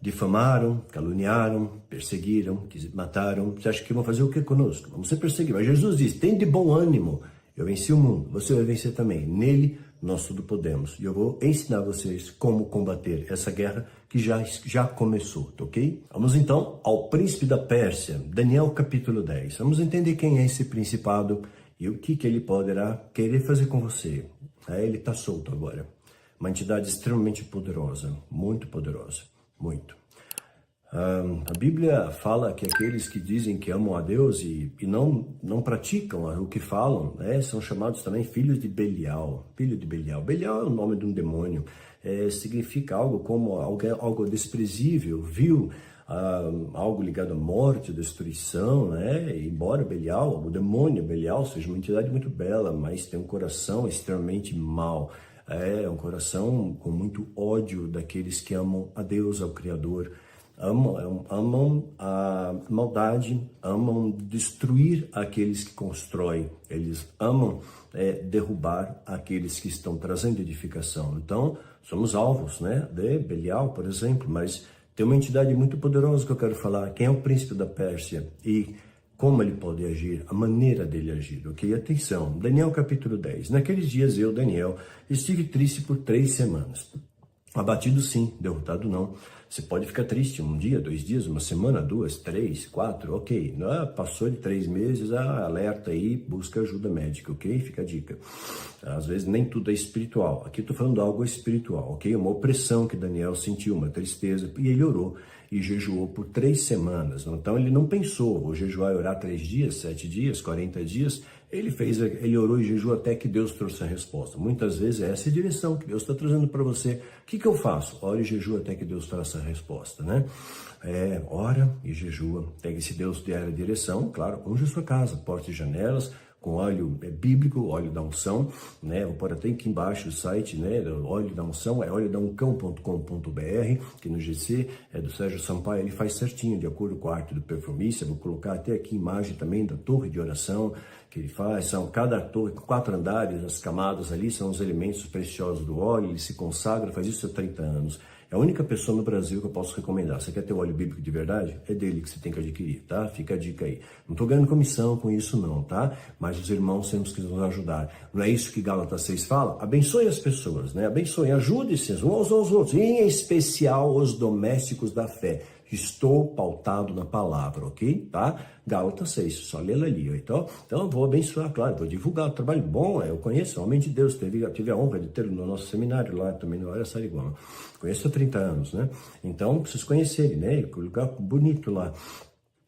difamaram, caluniaram, perseguiram, mataram, você acha que vão fazer o que conosco? Vamos ser perseguidos. Mas Jesus diz, tem de bom ânimo, eu venci o mundo, você vai vencer também. Nele nós tudo podemos. E eu vou ensinar vocês como combater essa guerra que já começou, tá ok? Vamos então ao príncipe da Pérsia, Daniel capítulo 10. Vamos entender quem é esse principado e o que ele poderá querer fazer com você. Ele está solto agora. Uma entidade extremamente poderosa, muito poderosa, muito. A Bíblia fala que aqueles que dizem que amam a Deus e não praticam o que falam, são chamados também filhos de Belial. Filho de Belial. Belial é o nome de um demônio. Significa algo como algo desprezível, vil, algo ligado à morte, destruição, Embora Belial, o demônio Belial, seja uma entidade muito bela, mas tem um coração extremamente mau. É um coração com muito ódio daqueles que amam a Deus, ao Criador. Amam a maldade, amam destruir aqueles que constroem, eles amam derrubar aqueles que estão trazendo edificação. Então, somos alvos, de Belial, por exemplo, mas tem uma entidade muito poderosa que eu quero falar, quem é o príncipe da Pérsia e como ele pode agir, a maneira dele agir, ok? Atenção, Daniel capítulo 10. Naqueles dias eu, Daniel, estive triste por 3 semanas. Abatido sim, derrotado não. Você pode ficar triste um dia, 2 dias, uma semana, 2, 3, 4, ok. Passou de 3 meses, alerta aí, busca ajuda médica, ok? Fica a dica. Às vezes nem tudo é espiritual. Aqui estou falando de algo espiritual, ok? Uma opressão que Daniel sentiu, uma tristeza, e ele orou e jejuou por 3 semanas. Então ele não pensou, vou jejuar e orar 3 dias, 7 dias, 40 dias. Ele orou e jejuou até que Deus trouxe a resposta. Muitas vezes é essa a direção que Deus está trazendo para você. O que eu faço? Ora e jejua até que Deus traça a resposta, Ora e jejua até que se Deus der a direção, claro, unja a sua casa, portas e janelas, com óleo bíblico, óleo da unção, Vou pôr até aqui embaixo o site, óleo da unção, é oleodauncão.com.br, que no GC é do Sérgio Sampaio, ele faz certinho, de acordo com a arte do perfumista. Vou colocar até aqui imagem também da torre de oração que ele faz, são cada torre, 4 andares, as camadas ali são os elementos preciosos do óleo, ele se consagra, faz isso há 30 anos. É a única pessoa no Brasil que eu posso recomendar. Você quer ter o óleo bíblico de verdade? É dele que você tem que adquirir, tá? Fica a dica aí. Não estou ganhando comissão com isso não, tá? Mas os irmãos temos que nos ajudar. Não é isso que Gálatas 6 fala? Abençoe as pessoas, Abençoe, ajude-se uns aos outros, em especial os domésticos da fé. Estou pautado na palavra, ok? Tá? Gálatas 6, só lê ela ali. Então eu vou abençoar, claro, vou divulgar o trabalho bom. Eu conheço, homem de Deus, tive a honra de ter no nosso seminário lá também, no Área Sariguama. Conheço há 30 anos, Então, preciso conhecer ele, um lugar bonito lá.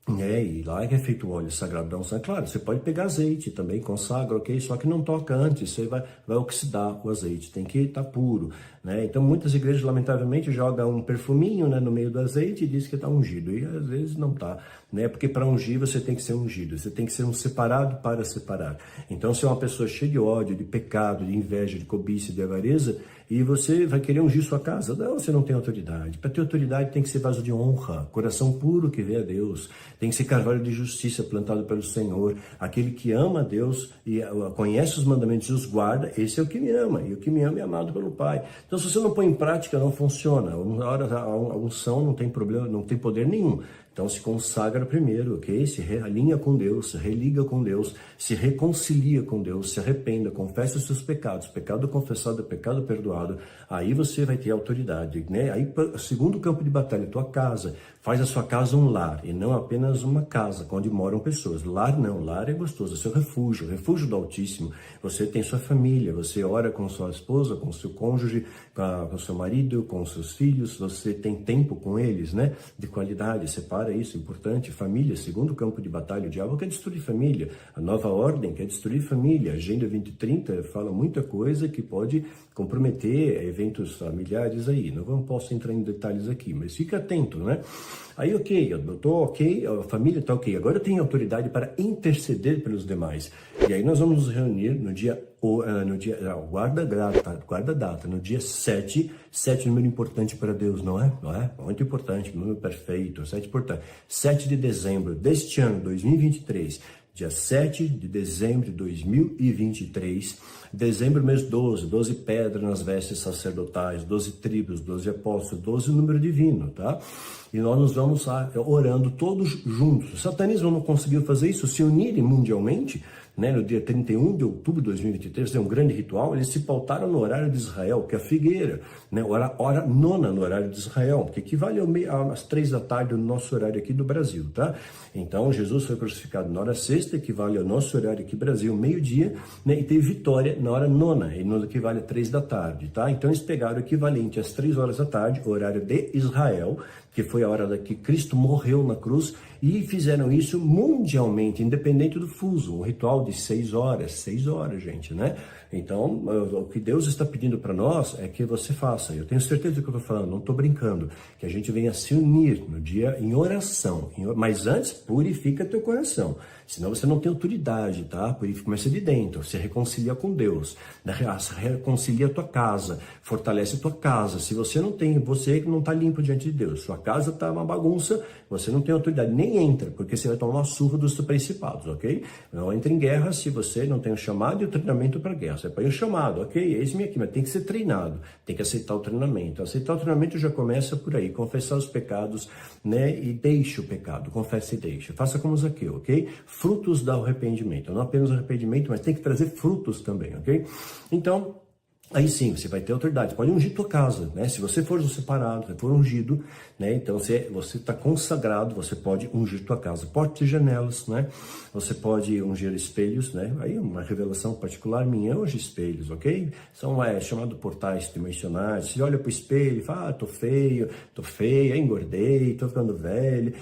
E lá é feito o óleo sagrado da unção. Claro, você pode pegar azeite também, consagra, ok? Só que não toca antes, você vai oxidar o azeite, tem que estar puro, Então, muitas igrejas, lamentavelmente, jogam um perfuminho, no meio do azeite e diz que está ungido. E às vezes não está, Porque para ungir você tem que ser ungido, você tem que ser um separado para separar. Então, se é uma pessoa cheia de ódio, de pecado, de inveja, de cobiça, de avareza, e você vai querer ungir sua casa, não, você não tem autoridade. Para ter autoridade tem que ser vaso de honra, coração puro que vê a Deus. Tem que ser carvalho de justiça plantado pelo Senhor. Aquele que ama a Deus e conhece os mandamentos e os guarda, esse é o que me ama. E o que me ama é amado pelo Pai. Então, se você não põe em prática, não funciona. A unção não tem problema, não tem poder nenhum. Então, se consagra primeiro, ok? Se realinha com Deus, se religa com Deus, se reconcilia com Deus, se arrependa, confessa os seus pecados. Pecado confessado é pecado perdoado. Aí você vai ter autoridade, Aí, segundo campo de batalha, tua casa. Faz a sua casa um lar e não apenas uma casa onde moram pessoas. Lar não, lar é gostoso, é seu refúgio, refúgio do Altíssimo. Você tem sua família, você ora com sua esposa, com seu cônjuge, com seu marido, com seus filhos, você tem tempo com eles, de qualidade, separa clara isso, importante. Família, segundo campo de batalha, o diabo quer destruir família. A nova ordem quer destruir família. A Agenda 2030 fala muita coisa que pode comprometer eventos familiares aí. Não posso entrar em detalhes aqui, mas fica atento, né? Aí, ok, eu tô ok, a família tá ok. Agora eu tenho autoridade para interceder pelos demais. E aí nós vamos nos reunir guarda a data, no dia 7. 7 é um número importante para Deus, não é? Não é? Muito importante, número perfeito, 7 importante. 7 de dezembro deste ano, 2023. Dia 7 de dezembro de 2023, dezembro mês 12 pedras nas vestes sacerdotais, 12 tribos, 12 apóstolos, 12 número divino, tá? E nós nos vamos orando todos juntos. O satanismo não conseguiu fazer isso, se unirem mundialmente, né, no dia 31 de outubro de 2023, é um grande ritual, eles se pautaram no horário de Israel, que é a figueira, né, hora nona no horário de Israel, que equivale às 3 da tarde no nosso horário aqui do Brasil, tá? Então, Jesus foi crucificado na hora sexta, equivale ao nosso horário aqui Brasil, meio-dia, né, e teve vitória na hora nona, e nos equivale a 3 da tarde, tá? Então, eles pegaram o equivalente às 3 horas da tarde, horário de Israel, que foi a hora que Cristo morreu na cruz, e fizeram isso mundialmente, independente do fuso, um ritual de 6 horas, gente, né? Então, o que Deus está pedindo para nós é que você faça, eu tenho certeza do que eu estou falando, não estou brincando, que a gente venha se unir no dia em oração, mas antes, purifica teu coração, senão você não tem autoridade, tá? Purifica, começa de dentro, se reconcilia com Deus, reconcilia a tua casa, fortalece a tua casa. Se você não está limpo diante de Deus, sua casa está uma bagunça, você não tem autoridade, nem entra, porque você vai tomar uma surra dos principados, ok? Não entra em guerra se você não tem o chamado e o treinamento para guerra. Você põe o chamado, ok? Eis-me aqui, mas tem que ser treinado, tem que aceitar o treinamento. Aceitar o treinamento já começa por aí, confessar os pecados, né? E deixe o pecado, confesse e deixe. Faça como Zaqueu, ok? Frutos do arrependimento, não apenas arrependimento, mas tem que trazer frutos também, ok? Então, aí sim, você vai ter autoridade, pode ungir tua casa, né? Se você for separado, se for ungido, né? Então você está consagrado, você pode ungir tua casa, portas e janelas, né? Você pode ungir espelhos, né? Aí uma revelação particular minha, unge espelhos, ok? São chamados portais dimensionais. Você olha pro espelho e fala, tô feio, tô feia, engordei, tô ficando velho,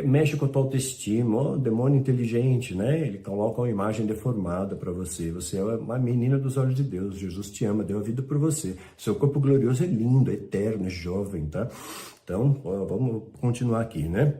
mexe com a tua autoestima, demônio inteligente, né? Ele coloca uma imagem deformada para você, você é uma menina dos olhos de Deus, Jesus te ama, deu a vida por você. Seu corpo glorioso é lindo, é eterno, é jovem, tá? Então, vamos continuar aqui, né?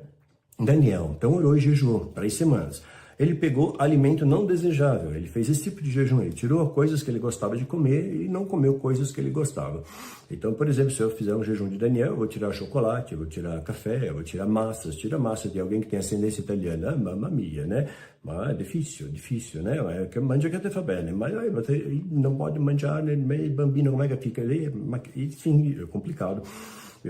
Daniel, então orou e jejuou 3 semanas. Ele pegou alimento não desejável, ele fez esse tipo de jejum, ele tirou coisas que ele gostava de comer e não comeu coisas que ele gostava. Então, por exemplo, se eu fizer um jejum de Daniel, eu vou tirar chocolate, eu vou tirar café, eu vou tirar massas, tira massa de alguém que tem ascendência italiana, mamma mia, né? Mas é difícil, né? Que mangia che te fa bene, mas aí você não pode mangiar, né? Bambino, como é que fica ali? Enfim, é complicado.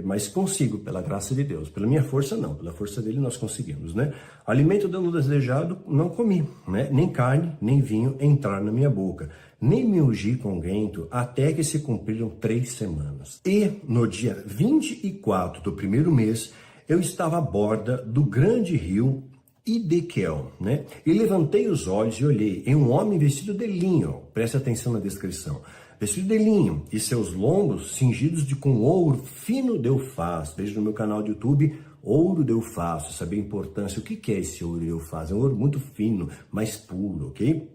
Mas consigo, pela graça de Deus. Pela minha força, não. Pela força dele, nós conseguimos, né? Alimento não desejado, não comi, né? Nem carne, nem vinho entraram na minha boca. Nem me ungi com unguento, até que se cumpriram 3 semanas. E no dia 24 do primeiro mês, eu estava à borda do grande rio Idequel, né? E levantei os olhos e olhei em um homem vestido de linho. Preste atenção na descrição. Vestido de linho e seus lombos cingidos com ouro fino de Eufaz. Veja no meu canal de YouTube, ouro de Eufaz. Saber a importância, o que é esse ouro de Eufaz? É um ouro muito fino, mais puro, ok?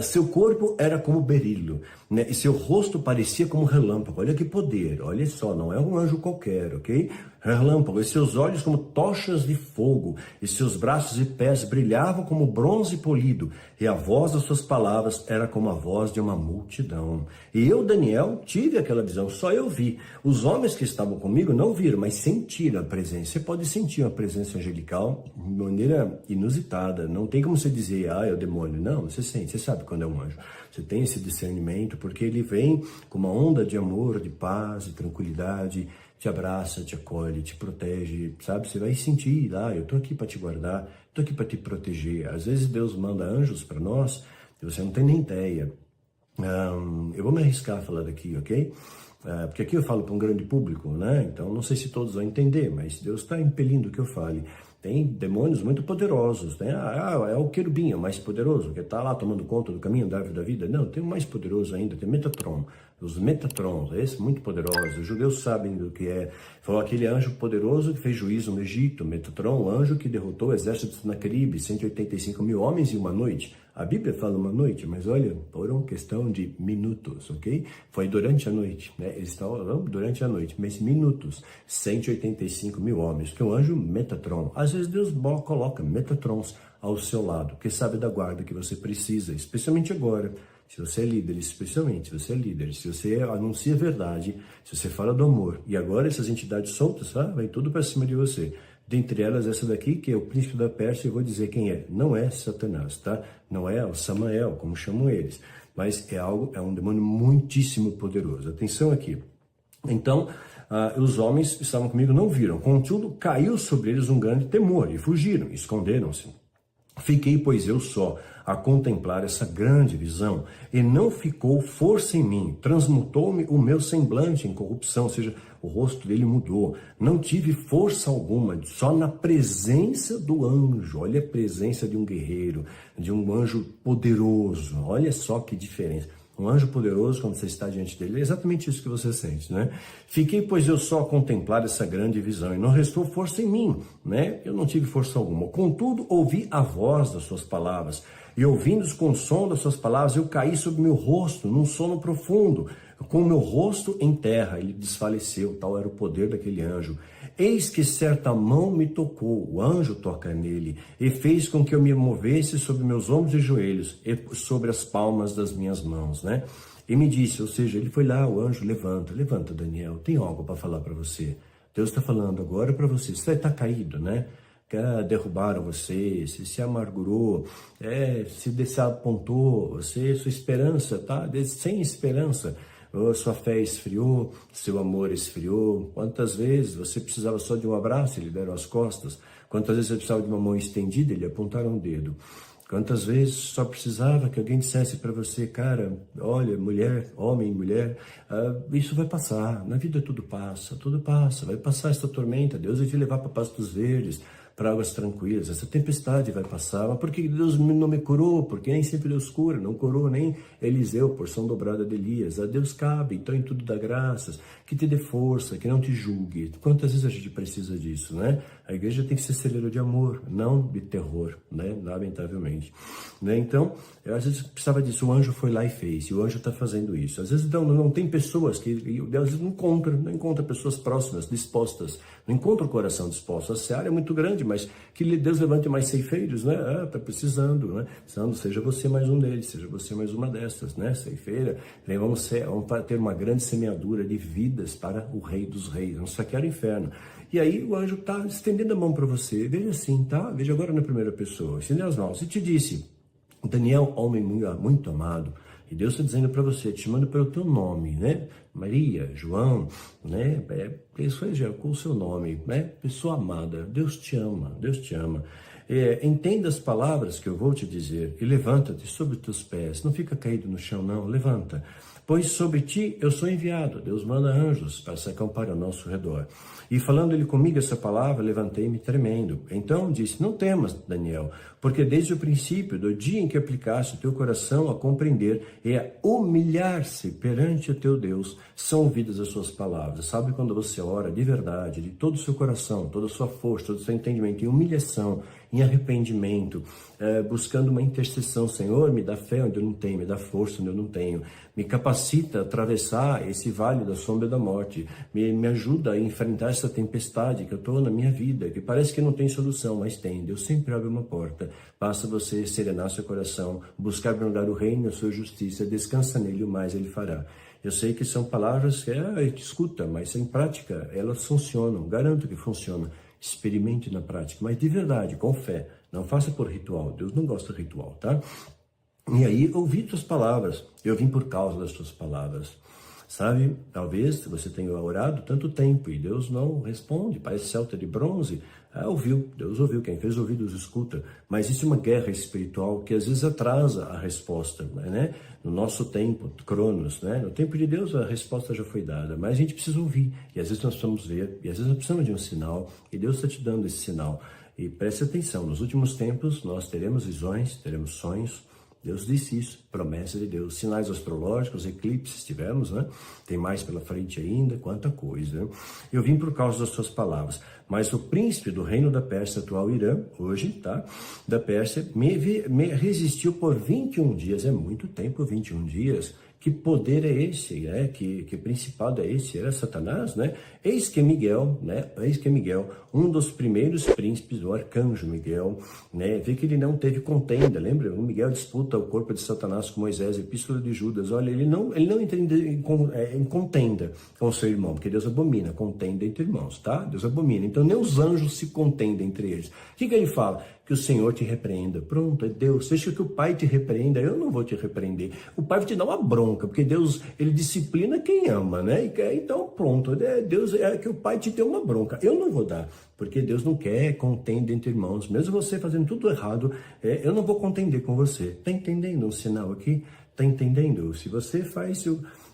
Seu corpo era como berilo, né? E seu rosto parecia como relâmpago. Olha que poder, olha só, não é um anjo qualquer, ok? Relâmpago, e seus olhos como tochas de fogo, e seus braços e pés brilhavam como bronze polido, e a voz das suas palavras era como a voz de uma multidão. E eu, Daniel, tive aquela visão, só eu vi. Os homens que estavam comigo não viram, mas sentiram a presença. Você pode sentir uma presença angelical de maneira inusitada. Não tem como você dizer, é o demônio. Não, você sente, você sabe quando é um anjo. Você tem esse discernimento, porque ele vem com uma onda de amor, de paz, de tranquilidade, te abraça, te acolhe, te protege, sabe? Você vai sentir, eu tô aqui para te guardar, tô aqui para te proteger. Às vezes Deus manda anjos para nós e você não tem nem ideia. Eu vou me arriscar a falar daqui, ok? Porque aqui eu falo para um grande público, né? Então não sei se todos vão entender, mas Deus está impelindo que eu fale. Tem demônios muito poderosos, né? É o querubim, o mais poderoso, que está lá tomando conta do caminho da árvore da vida. Não, tem o mais poderoso ainda, tem Metatron. os Metatrons, esse muito poderoso. Os judeus sabem do que é. Foi aquele anjo poderoso que fez juízo no Egito, Metatron, o anjo que derrotou o exército de Senaqueribe, 185 mil homens em uma noite. A Bíblia fala uma noite, mas olha, foram questão de minutos, ok? Foi durante a noite, né? Eles estavam durante a noite, mas minutos, 185 mil homens, que é o anjo Metatron. Às vezes Deus coloca Metatrons ao seu lado, que sabe da guarda que você precisa, especialmente agora. Se você é líder, especialmente se você é líder, se você anuncia a verdade, se você fala do amor, e agora essas entidades soltas, vai tudo para cima de você. Dentre elas, essa daqui, que é o príncipe da Pérsia, eu vou dizer quem é. Não é Satanás, tá? Não é o Samael, como chamam eles. Mas é um demônio muitíssimo poderoso. Atenção aqui. Então, os homens que estavam comigo não viram. Contudo, caiu sobre eles um grande temor e fugiram, esconderam-se. Fiquei, pois, eu só a contemplar essa grande visão, e não ficou força em mim, transmutou-me o meu semblante em corrupção, ou seja, o rosto dele mudou, não tive força alguma, só na presença do anjo. Olha a presença de um guerreiro, de um anjo poderoso, olha só que diferença. Um anjo poderoso, quando você está diante dele, é exatamente isso que você sente, né? Fiquei, pois, eu só a contemplar essa grande visão, e não restou força em mim, né? Eu não tive força alguma. Contudo, ouvi a voz das suas palavras, e ouvindo-os com o som das suas palavras, eu caí sobre meu rosto, num sono profundo. Com o meu rosto em terra, ele desfaleceu, tal era o poder daquele anjo. Eis que certa mão me tocou, o anjo toca nele, e fez com que eu me movesse sobre meus ombros e joelhos, e sobre as palmas das minhas mãos, né? E me disse, ou seja, ele foi lá, o anjo, levanta, Daniel, tem algo para falar para você. Deus está falando agora para você, você está caído, né? Derrubaram você, se amargurou, se desapontou, sua esperança tá sem esperança. Sua fé esfriou, seu amor esfriou. Quantas vezes você precisava só de um abraço, ele deram as costas. Quantas vezes você precisava de uma mão estendida, ele apontaram o dedo. Quantas vezes só precisava que alguém dissesse para você, cara, olha, mulher, homem, mulher, isso vai passar, na vida tudo passa, vai passar essa tormenta, Deus vai te levar para pastos verdes, para águas tranquilas, essa tempestade vai passar. Mas por que Deus não me curou? Porque nem sempre Deus cura, não curou nem Eliseu, porção dobrada de Elias. A Deus cabe, então em tudo dá graças, que te dê força, que não te julgue. Quantas vezes a gente precisa disso, né? A igreja tem que ser celeiro de amor, não de terror, né? Lamentavelmente. Né? Então, eu às vezes precisava disso, o anjo foi lá e fez, e o anjo está fazendo isso. Às vezes não tem pessoas que, às vezes não encontra pessoas próximas, dispostas, não encontra o coração disposto. A seara é muito grande, mas que Deus levante mais ceifeiros, né? Tá precisando, né? Precisando, seja você mais um deles, seja você mais uma dessas, né? Ceifeira, vamos ter uma grande semeadura de vidas para o Rei dos Reis, vamos saquear o inferno. E aí o anjo está estendendo a mão para você, veja assim, tá? Veja agora na primeira pessoa, estendeu as mãos e te disse, Daniel, homem muito amado, e Deus está dizendo para você, te chamando pelo teu nome, né? Maria, João, né? Isso já com o seu nome, né? Pessoa amada, Deus te ama, Deus te ama. Entenda as palavras que eu vou te dizer e levanta-te sobre os teus pés, não fica caído no chão não, levanta. Pois sobre ti eu sou enviado, Deus manda anjos para se acampar ao nosso redor. E falando ele comigo essa palavra, levantei-me tremendo. Então disse, não temas, Daniel, porque desde o princípio, do dia em que aplicaste o teu coração a compreender e a humilhar-se perante o teu Deus, são ouvidas as suas palavras. Sabe quando você ora de verdade, de todo o seu coração, toda a sua força, todo o seu entendimento, em humilhação, em arrependimento, buscando uma intercessão, Senhor, me dá fé onde eu não tenho, me dá força onde eu não tenho, me capacita a atravessar esse vale da sombra da morte, me ajuda a enfrentar essa tempestade que eu estou na minha vida, que parece que não tem solução, mas tem. Deus sempre abre uma porta, basta você serenar seu coração, buscar primeiro o reino e a sua justiça, descansa nele, o mais ele fará. Eu sei que são palavras que escuta, mas em prática elas funcionam, garanto que funcionam. Experimente na prática, mas de verdade, com fé. Não faça por ritual, Deus não gosta de ritual, tá? E aí, ouvi tuas palavras, eu vim por causa das tuas palavras. Sabe, talvez você tenha orado tanto tempo e Deus não responde, parece celta de bronze. Ouviu, Deus ouviu, quem fez ouvidos escuta. Mas isso é uma guerra espiritual que às vezes atrasa a resposta, né? No nosso tempo, Cronos, né? No tempo de Deus a resposta já foi dada, mas a gente precisa ouvir. E às vezes nós precisamos ver, e às vezes nós precisamos de um sinal, e Deus está te dando esse sinal. E preste atenção, nos últimos tempos nós teremos visões, teremos sonhos, Deus disse isso, promessa de Deus. Sinais astrológicos, eclipses tivemos, né? Tem mais pela frente ainda, quanta coisa. Né? Eu vim por causa das suas palavras. Mas o príncipe do reino da Pérsia, atual Irã, hoje, tá? Da Pérsia, me resistiu por 21 dias. É muito tempo, 21 dias. Que poder é esse, né? Que principado é esse? Era Satanás, né? Eis que Miguel, né? Eis que Miguel, um dos primeiros príncipes do arcanjo Miguel, né? Vê que ele não teve contenda, lembra? O Miguel disputa o corpo de Satanás com Moisés, Epístola de Judas. Olha, ele não entra em contenda com o seu irmão, porque Deus abomina contenda entre irmãos, tá? Deus abomina. Então nem os anjos se contendem entre eles. O que ele fala? Que o Senhor te repreenda. Pronto, é Deus. Deixa que o Pai te repreenda, eu não vou te repreender. O Pai vai te dar uma bronca, porque Deus, ele disciplina quem ama, né? Então, pronto, Deus é que o Pai te deu uma bronca. Eu não vou dar, porque Deus não quer contenda entre irmãos. Mesmo você fazendo tudo errado, eu não vou contender com você. Tá entendendo um sinal aqui? Tá entendendo? Se você faz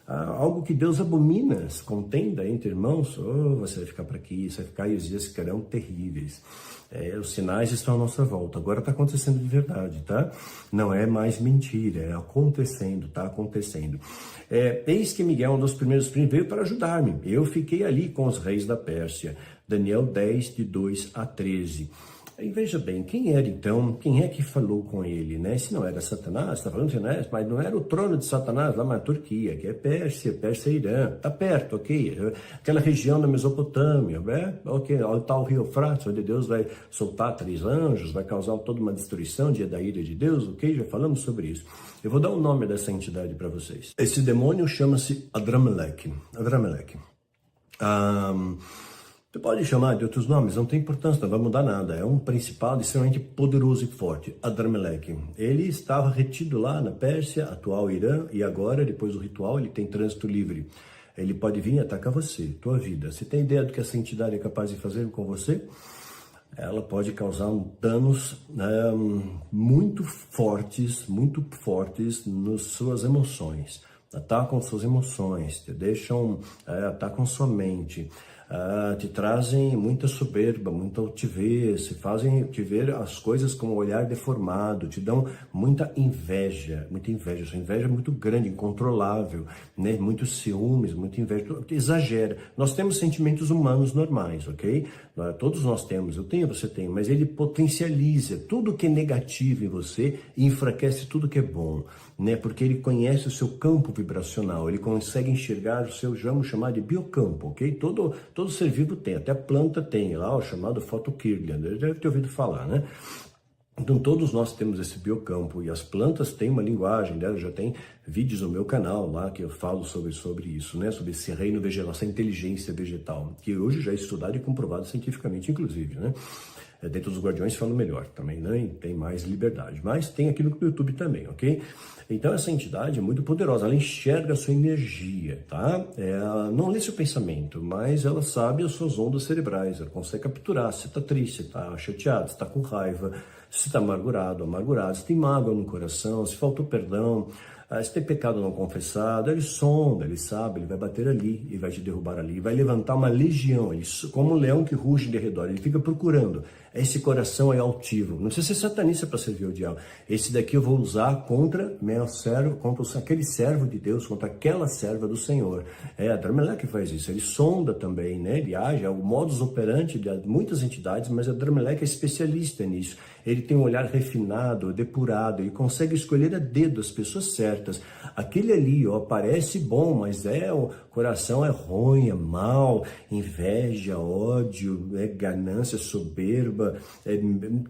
algo que Deus abomina, contenda entre irmãos, você vai ficar para aqui, você vai ficar e os dias ficarão terríveis. Os sinais estão à nossa volta. Agora está acontecendo de verdade, tá? Não é mais mentira, é acontecendo, tá acontecendo. Eis que Miguel, um dos primeiros príncipes, veio para ajudar-me. Eu fiquei ali com os reis da Pérsia. Daniel 10, de 2 a 13. E veja bem, quem era então, quem é que falou com ele, né? Se não era Satanás, está falando de Satanás, mas não era o trono de Satanás lá na Turquia, que é Pérsia e Irã, tá perto, ok? Aquela região da Mesopotâmia, né? Ok, está o rio Eufrates, onde Deus vai soltar 3 anjos, vai causar toda uma destruição, dia da ira de Deus, ok? Já falamos sobre isso. Eu vou dar o nome dessa entidade para vocês. Esse demônio chama-se Adramelech. Você pode chamar de outros nomes, não tem importância, não vai mudar nada. É um principado extremamente poderoso e forte, Adramelech. Ele estava retido lá na Pérsia, atual Irã, e agora, depois do ritual, ele tem trânsito livre. Ele pode vir e atacar você, tua vida. Você tem ideia do que essa entidade é capaz de fazer com você? Ela pode causar danos muito fortes nas suas emoções. Atacam suas emoções, te deixam, atacam sua mente. Te trazem muita soberba, muita altivez, fazem te ver as coisas com um olhar deformado, te dão muita inveja, essa inveja é muito grande, incontrolável, né? Muitos ciúmes, muita inveja, exagera. Nós temos sentimentos humanos normais, ok? Todos nós temos, eu tenho, você tem, mas ele potencializa tudo que é negativo em você e enfraquece tudo que é bom, né? Porque ele conhece o seu campo vibracional, ele consegue enxergar o seu, vamos chamar de biocampo, ok? Todo ser vivo tem, até a planta tem lá, o chamado Photokirlian, deve ter ouvido falar, né? Então todos nós temos esse biocampo e as plantas têm uma linguagem, né? Já tem vídeos no meu canal lá que eu falo sobre isso, né? Sobre esse reino vegetal, essa inteligência vegetal, que hoje já é estudado e comprovado cientificamente, inclusive, né? Dentro dos Guardiões falam melhor também, né? E tem mais liberdade, mas tem aqui no YouTube também, ok? Então essa entidade é muito poderosa, ela enxerga a sua energia, tá? Ela não lê seu pensamento, mas ela sabe as suas ondas cerebrais, ela consegue capturar se está triste, se está chateado, se está com raiva, se está amargurado, se tem mágoa no coração, se faltou perdão, se tem pecado não confessado, ele sonda, ele sabe, ele vai bater ali e vai te derrubar ali, vai levantar uma legião, ele, como um leão que ruge de redor, ele fica procurando. Esse coração é altivo, não precisa ser satanista para servir o diabo. Esse daqui eu vou usar contra meu servo, contra aquele servo de Deus, contra aquela serva do Senhor. A Adramelech faz isso, ele sonda também, né? Ele age, é o modus operandi de muitas entidades, mas a Adramelech é especialista nisso. Ele tem um olhar refinado, depurado, ele consegue escolher a dedo as pessoas certas. Aquele ali, ó, parece bom, mas o coração é ruim, é mau, inveja, ódio, ganância, soberba,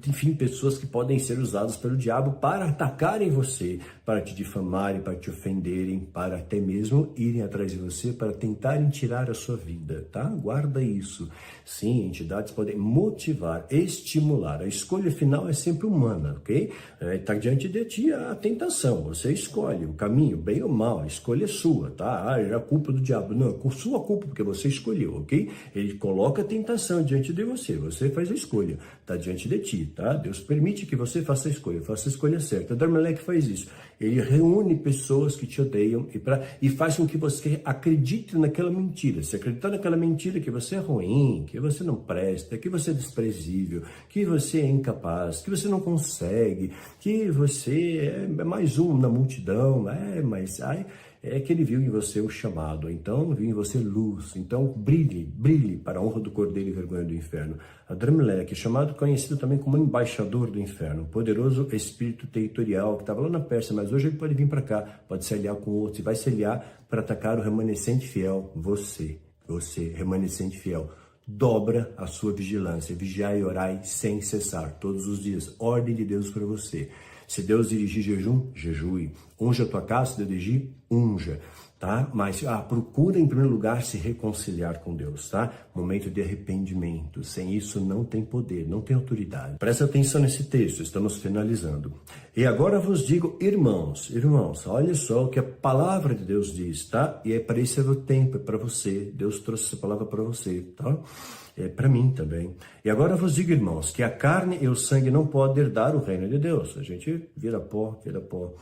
enfim, pessoas que podem ser usadas pelo diabo para atacarem você, para te difamarem, para te ofenderem, para até mesmo irem atrás de você, para tentarem tirar a sua vida, tá? Guarda isso. Sim, entidades podem motivar, estimular. A escolha final é sempre humana, ok? Está diante de ti a tentação, você escolhe o caminho, bem ou mal, a escolha é sua, tá? É a culpa do diabo. Não, é sua culpa, porque você escolheu, ok? Ele coloca a tentação diante de você, você faz a escolha. escolha, está diante de ti, tá? Deus permite que você faça a escolha certa. Adrameleque faz isso. Ele reúne pessoas que te odeiam e faz com que você acredite naquela mentira. Se acreditar naquela mentira que você é ruim, que você não presta, que você é desprezível, que você é incapaz, que você não consegue, que você é mais um na multidão, é que ele viu em você o chamado, então viu em você luz, então brilhe para a honra do Cordeiro e vergonha do inferno. Adrameleque, conhecido também como embaixador do inferno, poderoso espírito territorial que estava lá na Pérsia, mas hoje ele pode vir para cá, pode se aliar com outros e vai se aliar para atacar o remanescente fiel, você, remanescente fiel. Dobra a sua vigilância, vigiai e orai sem cessar, todos os dias. Ordem de Deus para você. Se Deus dirigir jejum, jejue. Unja a tua casa, se Deus dirigir, unja, tá? Mas procura em primeiro lugar se reconciliar com Deus, tá? Momento de arrependimento. Sem isso não tem poder, não tem autoridade. Presta atenção nesse texto, estamos finalizando. E agora vos digo, irmãos, olha só o que a palavra de Deus diz, tá? E é para esse o tempo, é para você. Deus trouxe essa palavra para você, tá? É para mim também. E agora vos digo, irmãos, que a carne e o sangue não podem herdar o reino de Deus. A gente vira pó. Vira pó.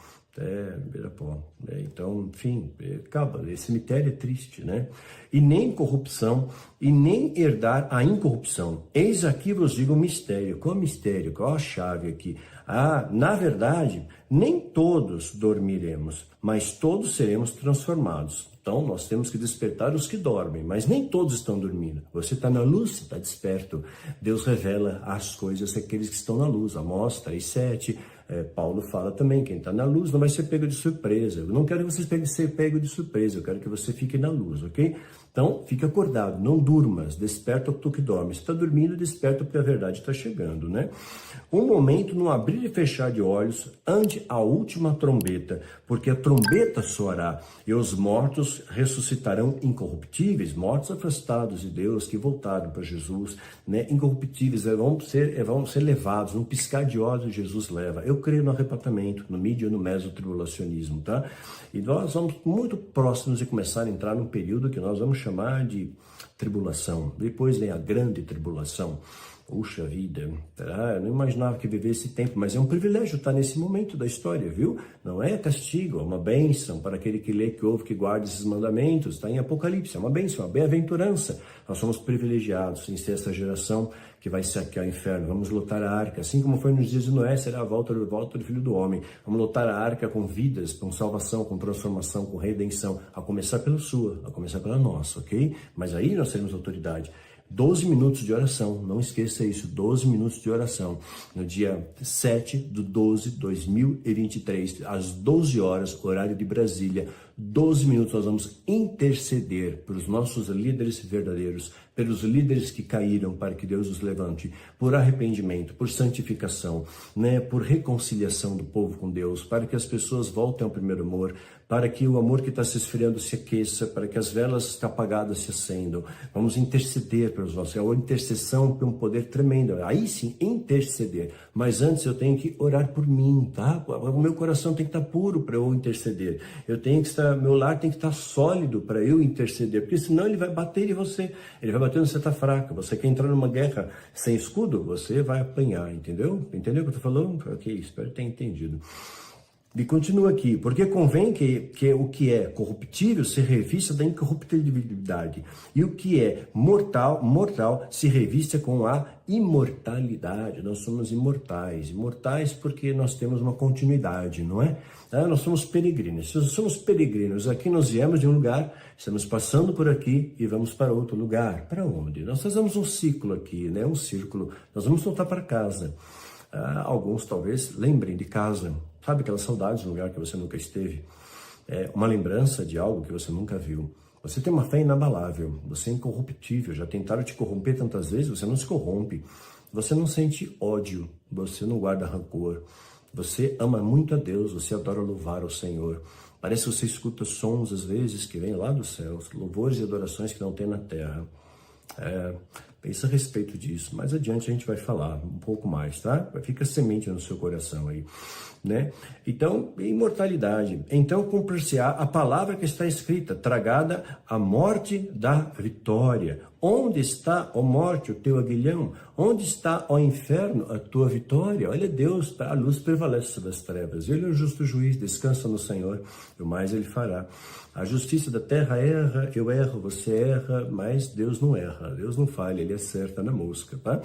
Então, enfim, acaba. Esse cemitério é triste, né? E nem corrupção, e nem herdar a incorrupção. Eis aqui vos digo o mistério. Qual é o mistério? Qual a chave aqui? Na verdade, nem todos dormiremos, mas todos seremos transformados. Então, nós temos que despertar os que dormem, mas nem todos estão dormindo. Você está na luz, está desperto. Deus revela as coisas àqueles que estão na luz. Amós 3:7. Paulo fala também, quem está na luz não vai ser pego de surpresa. Eu não quero que você seja pego de surpresa, eu quero que você fique na luz, ok? Então, fique acordado, não durmas, desperta tu que dorme. Se está dormindo, desperta porque a verdade está chegando, né? Um momento no abrir e fechar de olhos, ante a última trombeta, porque a trombeta soará e os mortos ressuscitarão incorruptíveis, mortos afastados de Deus, que voltaram para Jesus, né? Incorruptíveis, vão ser levados, num piscar de olhos Jesus leva. Eu creio no arrebatamento, no mídia e no mesotribulacionismo, tá? E nós vamos muito próximos de começar a entrar num período que nós vamos chamar de tribulação. Depois vem a grande tribulação. Puxa vida, eu não imaginava que viver esse tempo, mas é um privilégio estar nesse momento da história, viu? Não é castigo, é uma bênção para aquele que lê, que ouve, que guarda esses mandamentos. Está em Apocalipse, é uma bênção, uma bem-aventurança. Nós somos privilegiados em ser essa geração que vai saquear o inferno. Vamos lotar a arca, assim como foi nos dias de Noé, será a volta do Filho do Homem. Vamos lotar a arca com vidas, com salvação, com transformação, com redenção, a começar pela sua, a começar pela nossa, ok? Mas aí nós teremos autoridade. 12 minutos de oração, não esqueça isso, 12 minutos de oração, no dia 7/12/2023, às 12 horas, horário de Brasília, 12 minutos nós vamos interceder pelos nossos líderes verdadeiros, pelos líderes que caíram, para que Deus os levante, por arrependimento, por santificação, né, por reconciliação do povo com Deus, para que as pessoas voltem ao primeiro amor, para que o amor que está se esfriando se aqueça, para que as velas apagadas se acendam. Vamos interceder pelos nossos. É uma intercessão com um poder tremendo. Aí sim, interceder. Mas antes eu tenho que orar por mim, tá? O meu coração tem que estar puro para eu interceder. Meu lar tem que estar sólido para eu interceder, porque senão ele vai bater em você. Ele vai bater onde você está fraca. Você quer entrar numa guerra sem escudo, você vai apanhar, entendeu? Entendeu o que eu estou falando? Ok, espero ter entendido. E continua aqui, porque convém que o que é corruptível se revista da incorruptibilidade, e o que é mortal se revista com a imortalidade. Nós somos imortais porque nós temos uma continuidade, não é? Nós somos peregrinos. Se nós somos peregrinos, aqui nós viemos de um lugar, estamos passando por aqui e vamos para outro lugar. Para onde? Nós fazemos um ciclo aqui, né? Um círculo. Nós vamos voltar para casa. Alguns talvez lembrem de casa. Sabe aquela saudade de um lugar que você nunca esteve? Uma lembrança de algo que você nunca viu. Você tem uma fé inabalável, você é incorruptível. Já tentaram te corromper tantas vezes, você não se corrompe. Você não sente ódio, você não guarda rancor. Você ama muito a Deus, você adora louvar ao Senhor. Parece que você escuta sons, às vezes, que vêm lá dos céus, louvores e adorações que não tem na terra. Pensa a respeito disso. Mais adiante a gente vai falar um pouco mais, tá? Fica semente no seu coração aí, né? Então, imortalidade. Então, cumprir-se-á a palavra que está escrita, tragada a morte da vitória. Onde está, ó morte, o teu aguilhão? Onde está, ó inferno, a tua vitória? Olha, Deus, a luz prevalece sobre as trevas. Ele é o justo juiz, descansa no Senhor, e o mais ele fará. A justiça da terra erra, eu erro, você erra, mas Deus não erra, Deus não falha, ele acerta na mosca, tá?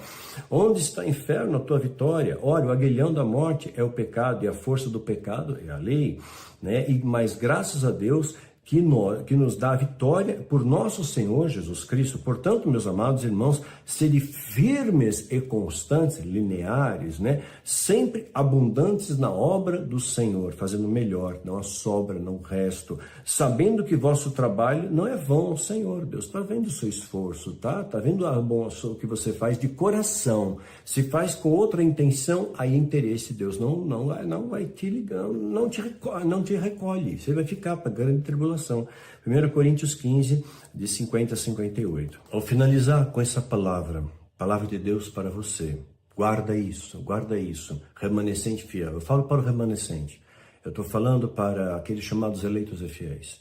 Onde está, inferno, a tua vitória? Olha, o aguilhão da morte é o pecado, e a força do pecado é a lei, né? Mas graças a Deus que nos dá a vitória por nosso Senhor Jesus Cristo. Portanto, meus amados irmãos, sede firmes e constantes, lineares, né? Sempre abundantes na obra do Senhor, fazendo melhor, não a sobra, não o resto, sabendo que vosso trabalho não é vão ao Senhor. Deus está vendo o seu esforço, tá? Está vendo o que você faz de coração. Se faz com outra intenção, aí interesse. Deus não vai te ligando, não te recolhe. Você vai ficar para grande tribulação. 1 Coríntios 15, de 50 a 58. Ao finalizar com essa palavra de Deus para você, guarda isso, remanescente fiel. Eu falo para o remanescente, eu estou falando para aqueles chamados eleitos e fiéis.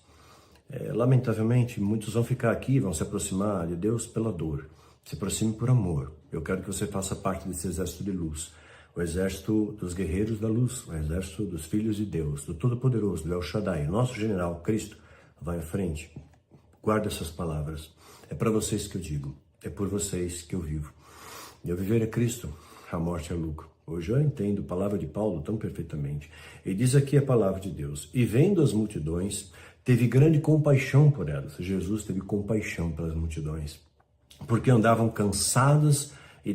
Lamentavelmente, muitos vão ficar aqui, vão se aproximar de Deus pela dor, se aproxime por amor. Eu quero que você faça parte desse exército de luz, o exército dos guerreiros da luz, o exército dos filhos de Deus, do Todo-Poderoso, do El Shaddai, nosso general, Cristo, vai à frente. Guarda essas palavras. É para vocês que eu digo, é por vocês que eu vivo. Eu viver é Cristo, a morte é lucro. Hoje eu entendo a palavra de Paulo tão perfeitamente. Ele diz aqui a palavra de Deus: e vendo as multidões, teve grande compaixão por elas. Jesus teve compaixão pelas multidões, porque andavam cansadas e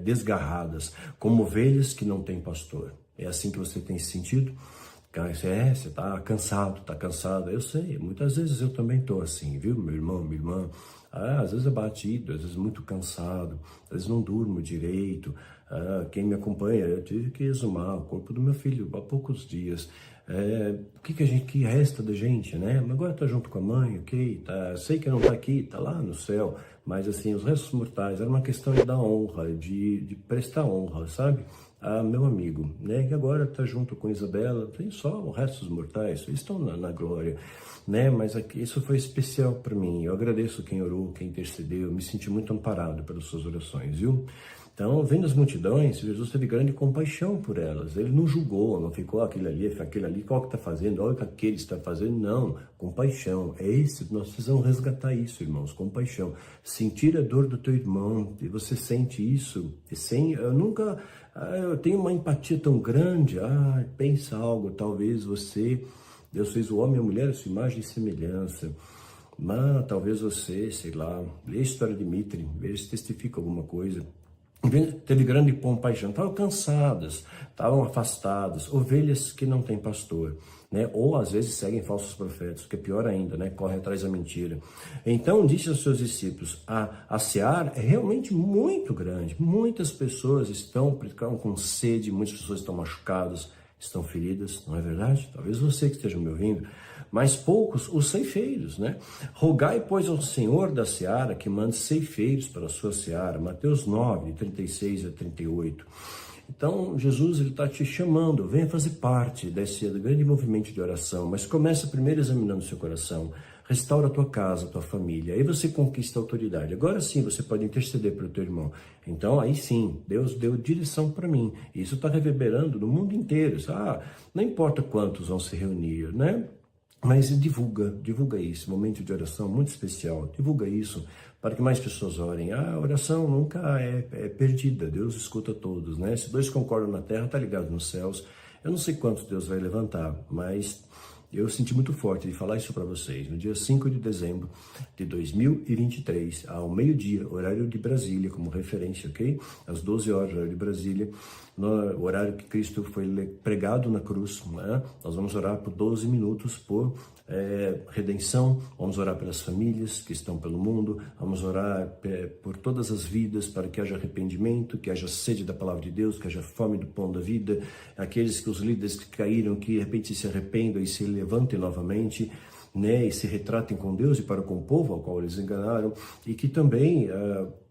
desgarradas, como ovelhas que não têm pastor. É assim que você tem se sentido? Você está cansado, está cansada. Eu sei, muitas vezes eu também estou assim, viu, meu irmão, minha irmã? Às vezes abatido, às vezes muito cansado, às vezes não durmo direito. Quem me acompanha, eu tive que exumar o corpo do meu filho há poucos dias. O que resta da gente, né? Mas agora está junto com a mãe, ok? Sei que não está aqui, está lá no céu, mas assim, os restos mortais, era uma questão de dar honra, de prestar honra, sabe? A meu amigo, né, que agora está junto com Isabela, tem só os restos mortais, eles estão na glória, né, mas aqui, isso foi especial para mim. Eu agradeço quem orou, quem intercedeu, me senti muito amparado pelas suas orações, viu? Então, vendo as multidões, Jesus teve grande compaixão por elas. Ele não julgou, não ficou aquele ali, qual que está fazendo, olha o que aquele está fazendo. Não, compaixão. Nós precisamos resgatar isso, irmãos, compaixão. Sentir a dor do teu irmão, e você sente isso. Eu tenho uma empatia tão grande. Pensa algo, talvez Deus fez o homem e a mulher a sua imagem e semelhança. Mas talvez você, sei lá, lê a história de Mitre, vê se testifica alguma coisa. Teve grande compaixão, estavam cansadas, estavam afastadas, ovelhas que não têm pastor, né? Ou às vezes seguem falsos profetas, que é pior ainda, né? Correm atrás da mentira. Então disse aos seus discípulos: a seara é realmente muito grande, muitas pessoas estão com sede, muitas pessoas estão machucadas, estão feridas, não é verdade? Talvez você que esteja me ouvindo, mas poucos os ceifeiros, né? Rogai, pois, ao Senhor da seara que mande ceifeiros para a sua seara. Mateus 9, 36 a 38. Então, Jesus está te chamando, venha fazer parte desse grande movimento de oração, mas começa primeiro examinando o seu coração. Restaura a tua casa, a tua família, aí você conquista a autoridade. Agora sim, você pode interceder pelo teu irmão. Então, aí sim, Deus deu direção para mim. Isso está reverberando no mundo inteiro. Não importa quantos vão se reunir, né? Mas divulga isso, momento de oração muito especial, divulga isso para que mais pessoas orem. A oração nunca é perdida, Deus escuta todos, né? Se dois concordam na terra, está ligado nos céus. Eu não sei quantos Deus vai levantar, mas eu senti muito forte de falar isso para vocês. No dia 5 de dezembro de 2023, ao meio-dia, horário de Brasília, como referência, ok? Às 12 horas, horário de Brasília, no horário que Cristo foi pregado na cruz, né? Nós vamos orar por 12 minutos por redenção, vamos orar pelas famílias que estão pelo mundo, vamos orar por todas as vidas, para que haja arrependimento, que haja sede da palavra de Deus, que haja fome do pão da vida, aqueles que os líderes que caíram, que de repente se arrependam e se levantem novamente. né, e se retratem com Deus e para com o povo ao qual eles enganaram, e que também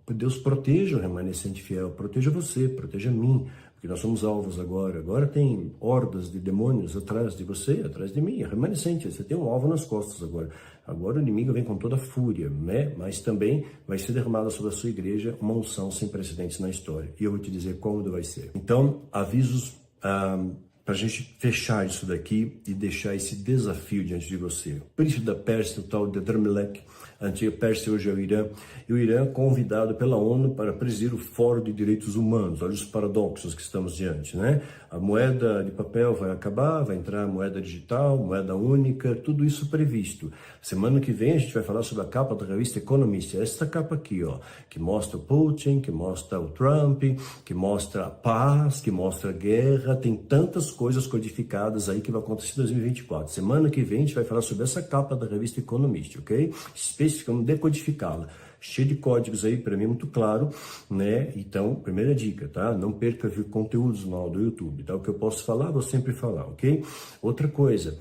Deus proteja o remanescente fiel, proteja você, proteja mim, porque nós somos alvos agora. Agora tem hordas de demônios atrás de você, atrás de mim, é remanescente, você tem um alvo nas costas agora. Agora o inimigo vem com toda a fúria, né? Mas também vai ser derramada sobre a sua igreja uma unção sem precedentes na história. E eu vou te dizer quando vai ser. Então, avisos para a gente fechar isso daqui e deixar esse desafio diante de você. O príncipe da Pérsia, o tal de Adramelech, a antiga Pérsia hoje é o Irã, e o Irã convidado pela ONU para presidir o Fórum de Direitos Humanos. Olha os paradoxos que estamos diante, né? A moeda de papel vai acabar, vai entrar a moeda digital, moeda única, tudo isso previsto. Semana que vem a gente vai falar sobre a capa da revista Economist, esta capa aqui, ó, que mostra o Putin, que mostra o Trump, que mostra a paz, que mostra a guerra, tem tantas coisas codificadas aí que vai acontecer em 2024. Semana que vem a gente vai falar sobre essa capa da revista Economist, ok? Especificamente decodificá-la. Cheio de códigos aí, para mim é muito claro, né? Então, primeira dica, tá? Não perca ver conteúdos no do YouTube, tá? O que eu posso falar, vou sempre falar, ok? Outra coisa,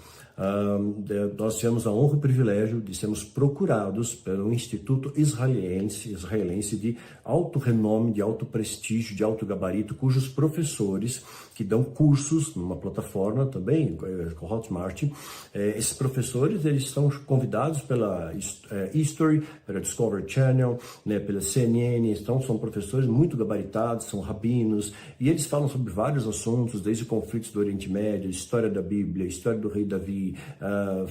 nós tivemos a honra e o privilégio de sermos procurados pelo Instituto Israelense de alto renome, de alto prestígio, de alto gabarito, cujos professores que dão cursos numa plataforma também, com Hotmart, esses professores, eles estão convidados pela History, pela Discovery Channel, né, pela CNN, então são professores muito gabaritados, são rabinos, e eles falam sobre vários assuntos, desde conflitos do Oriente Médio, história da Bíblia, história do rei Davi,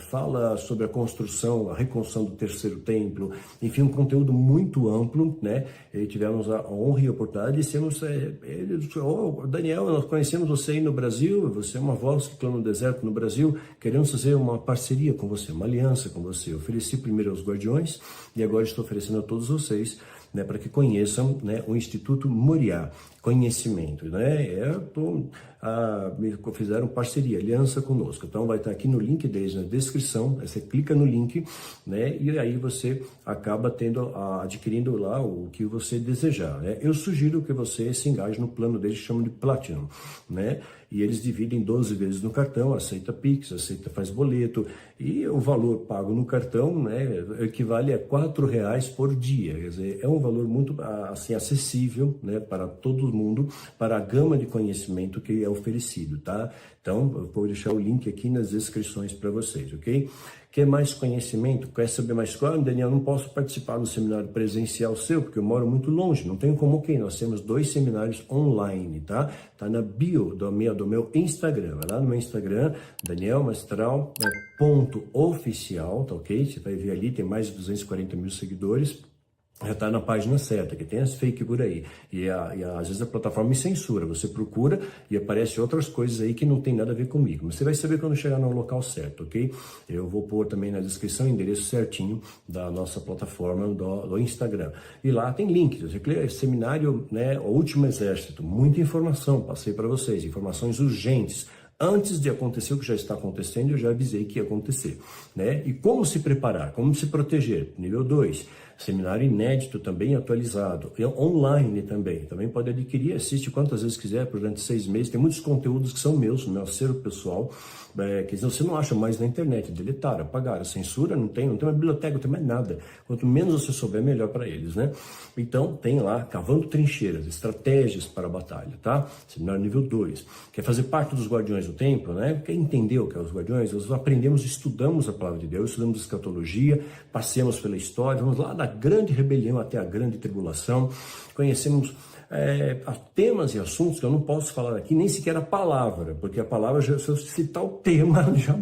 fala sobre a construção, a reconstrução do terceiro templo, enfim, um conteúdo muito amplo, né? E tivemos a honra e a oportunidade de sermos, Daniel, nós conhecemos você aí no Brasil, você é uma voz que clama no deserto no Brasil, queremos fazer uma parceria com você, uma aliança com você. Eu ofereci primeiro aos Guardiões e agora estou oferecendo a todos vocês, né, para que conheçam, né, o Instituto Moriá, conhecimento, né? Fizeram parceria, aliança conosco. Então vai estar aqui no link deles na descrição. Você clica no link, né? E aí você acaba adquirindo lá o que você desejar, né? Eu sugiro que você se engaje no plano deles que chamam de Platinum, né? E eles dividem 12 vezes no cartão, aceita Pix, faz boleto, e o valor pago no cartão, né, equivale a R$4 por dia. Quer dizer, é um valor muito assim acessível, né, para todo mundo, para a gama de conhecimento que é oferecido, tá? Então, eu vou deixar o link aqui nas descrições para vocês, ok? Quer mais conhecimento? Quer saber mais coisa? Daniel, não posso participar do seminário presencial seu, porque eu moro muito longe, não tenho como, ok? Nós temos 2 seminários online, tá? Tá na bio do meu Instagram, vai lá no meu Instagram, danielmastral.oficial, tá ok? Você vai ver ali, tem mais de 240 mil seguidores. Já está na página certa, que tem as fake por aí. E às vezes a plataforma me censura. Você procura e aparece outras coisas aí que não tem nada a ver comigo. Mas você vai saber quando chegar no local certo, ok? Eu vou pôr também na descrição o endereço certinho da nossa plataforma do Instagram. E lá tem link. Você clica seminário, né? O Último Exército. Muita informação, passei para vocês. Informações urgentes. Antes de acontecer o que já está acontecendo, eu já avisei que ia acontecer, né? E como se preparar, como se proteger? Nível 2. Seminário inédito também atualizado, e online também pode adquirir, assiste quantas vezes quiser durante 6 meses, tem muitos conteúdos que são meus, no meu acervo pessoal, que você não acha mais na internet, deletaram, apagaram, censura, não tem uma biblioteca, não tem mais nada, quanto menos você souber, melhor para eles, né? Então tem lá, cavando trincheiras, estratégias para a batalha, tá? Seminário nível 2, quer fazer parte dos Guardiões do Templo, né? Quer entender o que é os Guardiões? Nós aprendemos, estudamos a Palavra de Deus, estudamos escatologia, passemos pela história, vamos lá da grande rebelião até a grande tribulação, conhecemos temas e assuntos que eu não posso falar aqui, nem sequer a palavra, porque a palavra, se eu citar o tema, já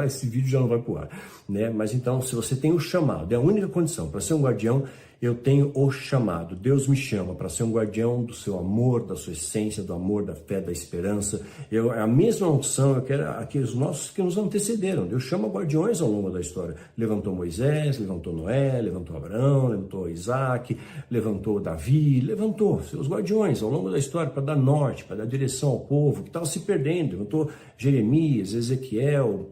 esse vídeo já não vai pro ar, né? Mas então, se você tem o chamado, é a única condição para ser um guardião. Eu tenho o chamado, Deus me chama para ser um guardião do seu amor, da sua essência, do amor, da fé, da esperança. A mesma unção, eu quero aqueles nossos que nos antecederam. Deus chama guardiões ao longo da história. Levantou Moisés, levantou Noé, levantou Abraão, levantou Isaac, levantou Davi, levantou seus guardiões ao longo da história para dar norte, para dar direção ao povo que estava se perdendo. Levantou Jeremias, Ezequiel,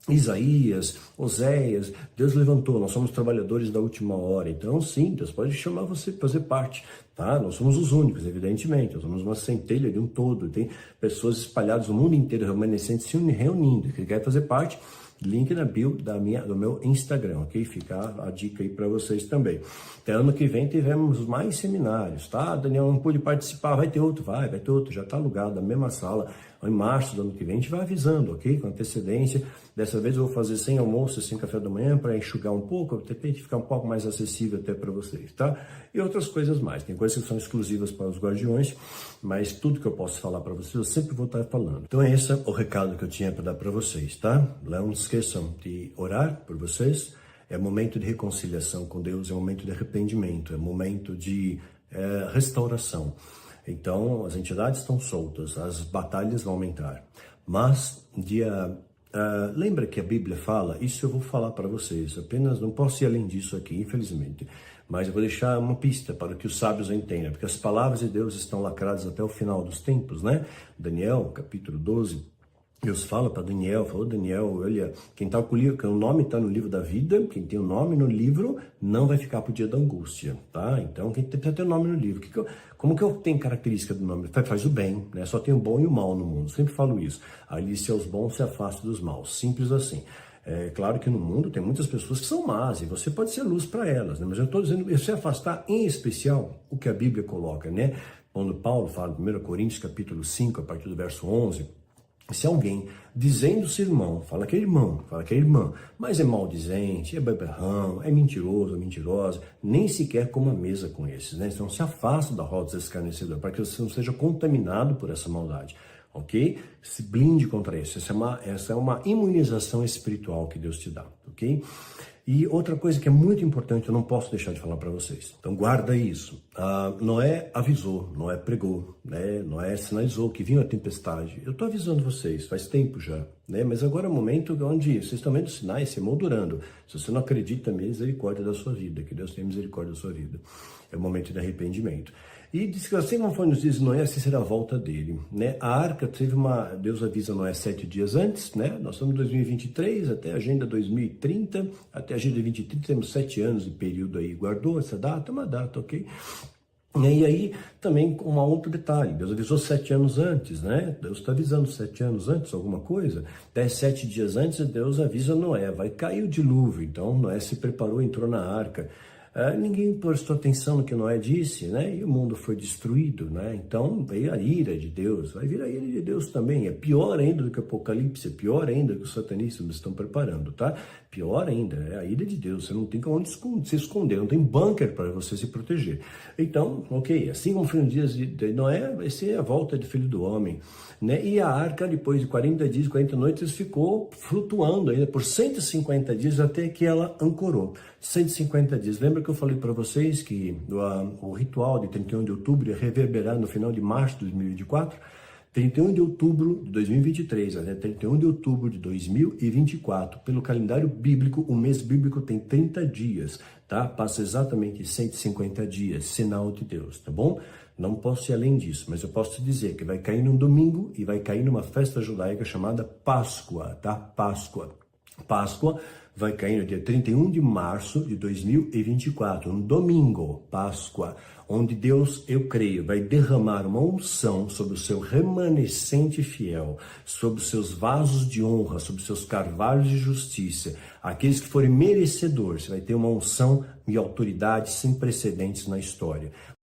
Isaías, Oséias. Deus levantou, nós somos trabalhadores da última hora, então sim, Deus pode chamar você para fazer parte, tá? Nós somos os únicos, evidentemente, nós somos uma centelha de um todo, tem pessoas espalhadas no mundo inteiro, remanescentes se reunindo, que quer fazer parte, Link na bio do meu Instagram, ok? Fica a dica aí para vocês também. Até ano que vem tivemos mais seminários, tá? Daniel, não pude participar, vai ter outro, vai ter outro, já tá alugado, na mesma sala. Em março do ano que vem a gente vai avisando, ok? Com antecedência. Dessa vez eu vou fazer sem almoço, sem café da manhã, para enxugar um pouco, de repente ficar um pouco mais acessível até para vocês, tá? E outras coisas mais. Tem coisas que são exclusivas para os guardiões, mas tudo que eu posso falar para vocês, eu sempre vou estar falando. Então esse é o recado que eu tinha para dar para vocês, tá? Não esqueçam de orar por vocês. É momento de reconciliação com Deus, é momento de arrependimento, é momento de restauração. Então, as entidades estão soltas, as batalhas vão aumentar. Mas, lembra que a Bíblia fala, isso eu vou falar para vocês, apenas não posso ir além disso aqui, infelizmente. Mas eu vou deixar uma pista para que os sábios entendam, porque as palavras de Deus estão lacradas até o final dos tempos, né? Daniel, capítulo 12, Deus fala para Daniel, falou, Daniel, olha, quem tá com o livro, que o nome está no livro da vida, quem tem o nome no livro, não vai ficar pro dia da angústia, tá? Então, quem precisa ter o nome no livro. Como que eu tenho característica do nome? Faz o bem, né? Só tem o bom e o mal no mundo, sempre falo isso. Alice aos bons se afasta dos maus, simples assim. É claro que no mundo tem muitas pessoas que são más e você pode ser luz para elas, né? Mas eu estou dizendo, se afastar em especial o que a Bíblia coloca, né? Quando Paulo fala em 1 Coríntios capítulo 5, a partir do verso 11, se alguém, dizendo-se irmão, fala que é irmão, fala que é irmã, mas é maldizente, é beberrão, é mentiroso, é mentirosa, nem sequer coma mesa com esses, né? Então se afasta da roda escarnecedora, para que você não seja contaminado por essa maldade, ok? Se blinde contra isso, essa é uma imunização espiritual que Deus te dá, ok? E outra coisa que é muito importante, eu não posso deixar de falar para vocês. Então guarda isso. Noé avisou, Noé pregou, né? Noé sinalizou que vinha a tempestade. Eu estou avisando vocês, faz tempo já, né? Mas agora é o momento onde vocês estão vendo sinais se moldurando. Se você não acredita, misericórdia da sua vida, que Deus tenha misericórdia da sua vida. É o momento de arrependimento. E diz que assim como foi nos dias de Noé, assim será a volta dele, né? A arca teve Deus avisa Noé 7 dias antes, né? Nós estamos em 2023, até a agenda 2030, até a agenda 2030 temos 7 anos de período aí. Guardou essa data? Uma data, ok? E aí, também um outro detalhe, Deus avisou 7 anos antes, né? Deus está avisando 7 anos antes, alguma coisa. 7 dias antes, Deus avisa Noé, vai cair o dilúvio. Então, Noé se preparou, entrou na arca. Ninguém prestou atenção no que Noé disse, né? E o mundo foi destruído, né? Então veio a ira de Deus, vai vir a ira de Deus também. É pior ainda do que o Apocalipse, é pior ainda do que os satanistas estão preparando, tá? Pior ainda, é a ira de Deus. Você não tem onde se esconder, não tem bunker para você se proteger. Então, ok, assim como foi nos dias de Noé, vai ser a volta do Filho do Homem, né? E a arca, depois de 40 dias, 40 noites, ficou flutuando ainda por 150 dias até que ela ancorou. 150 dias. Lembra que eu falei para vocês que o ritual de 31 de outubro ia reverberar no final de março de 2024? 31 de outubro de 2023 até 31 de outubro de 2024. Pelo calendário bíblico, o mês bíblico tem 30 dias, tá? Passa exatamente 150 dias, sinal de Deus, tá bom? Não posso ir além disso, mas eu posso te dizer que vai cair num domingo e vai cair numa festa judaica chamada Páscoa, tá? Páscoa. Páscoa vai cair no dia 31 de março de 2024, um domingo, Páscoa, onde Deus, eu creio, vai derramar uma unção sobre o seu remanescente fiel, sobre os seus vasos de honra, sobre os seus carvalhos de justiça, aqueles que forem merecedores. Vai ter uma unção e autoridade sem precedentes na história.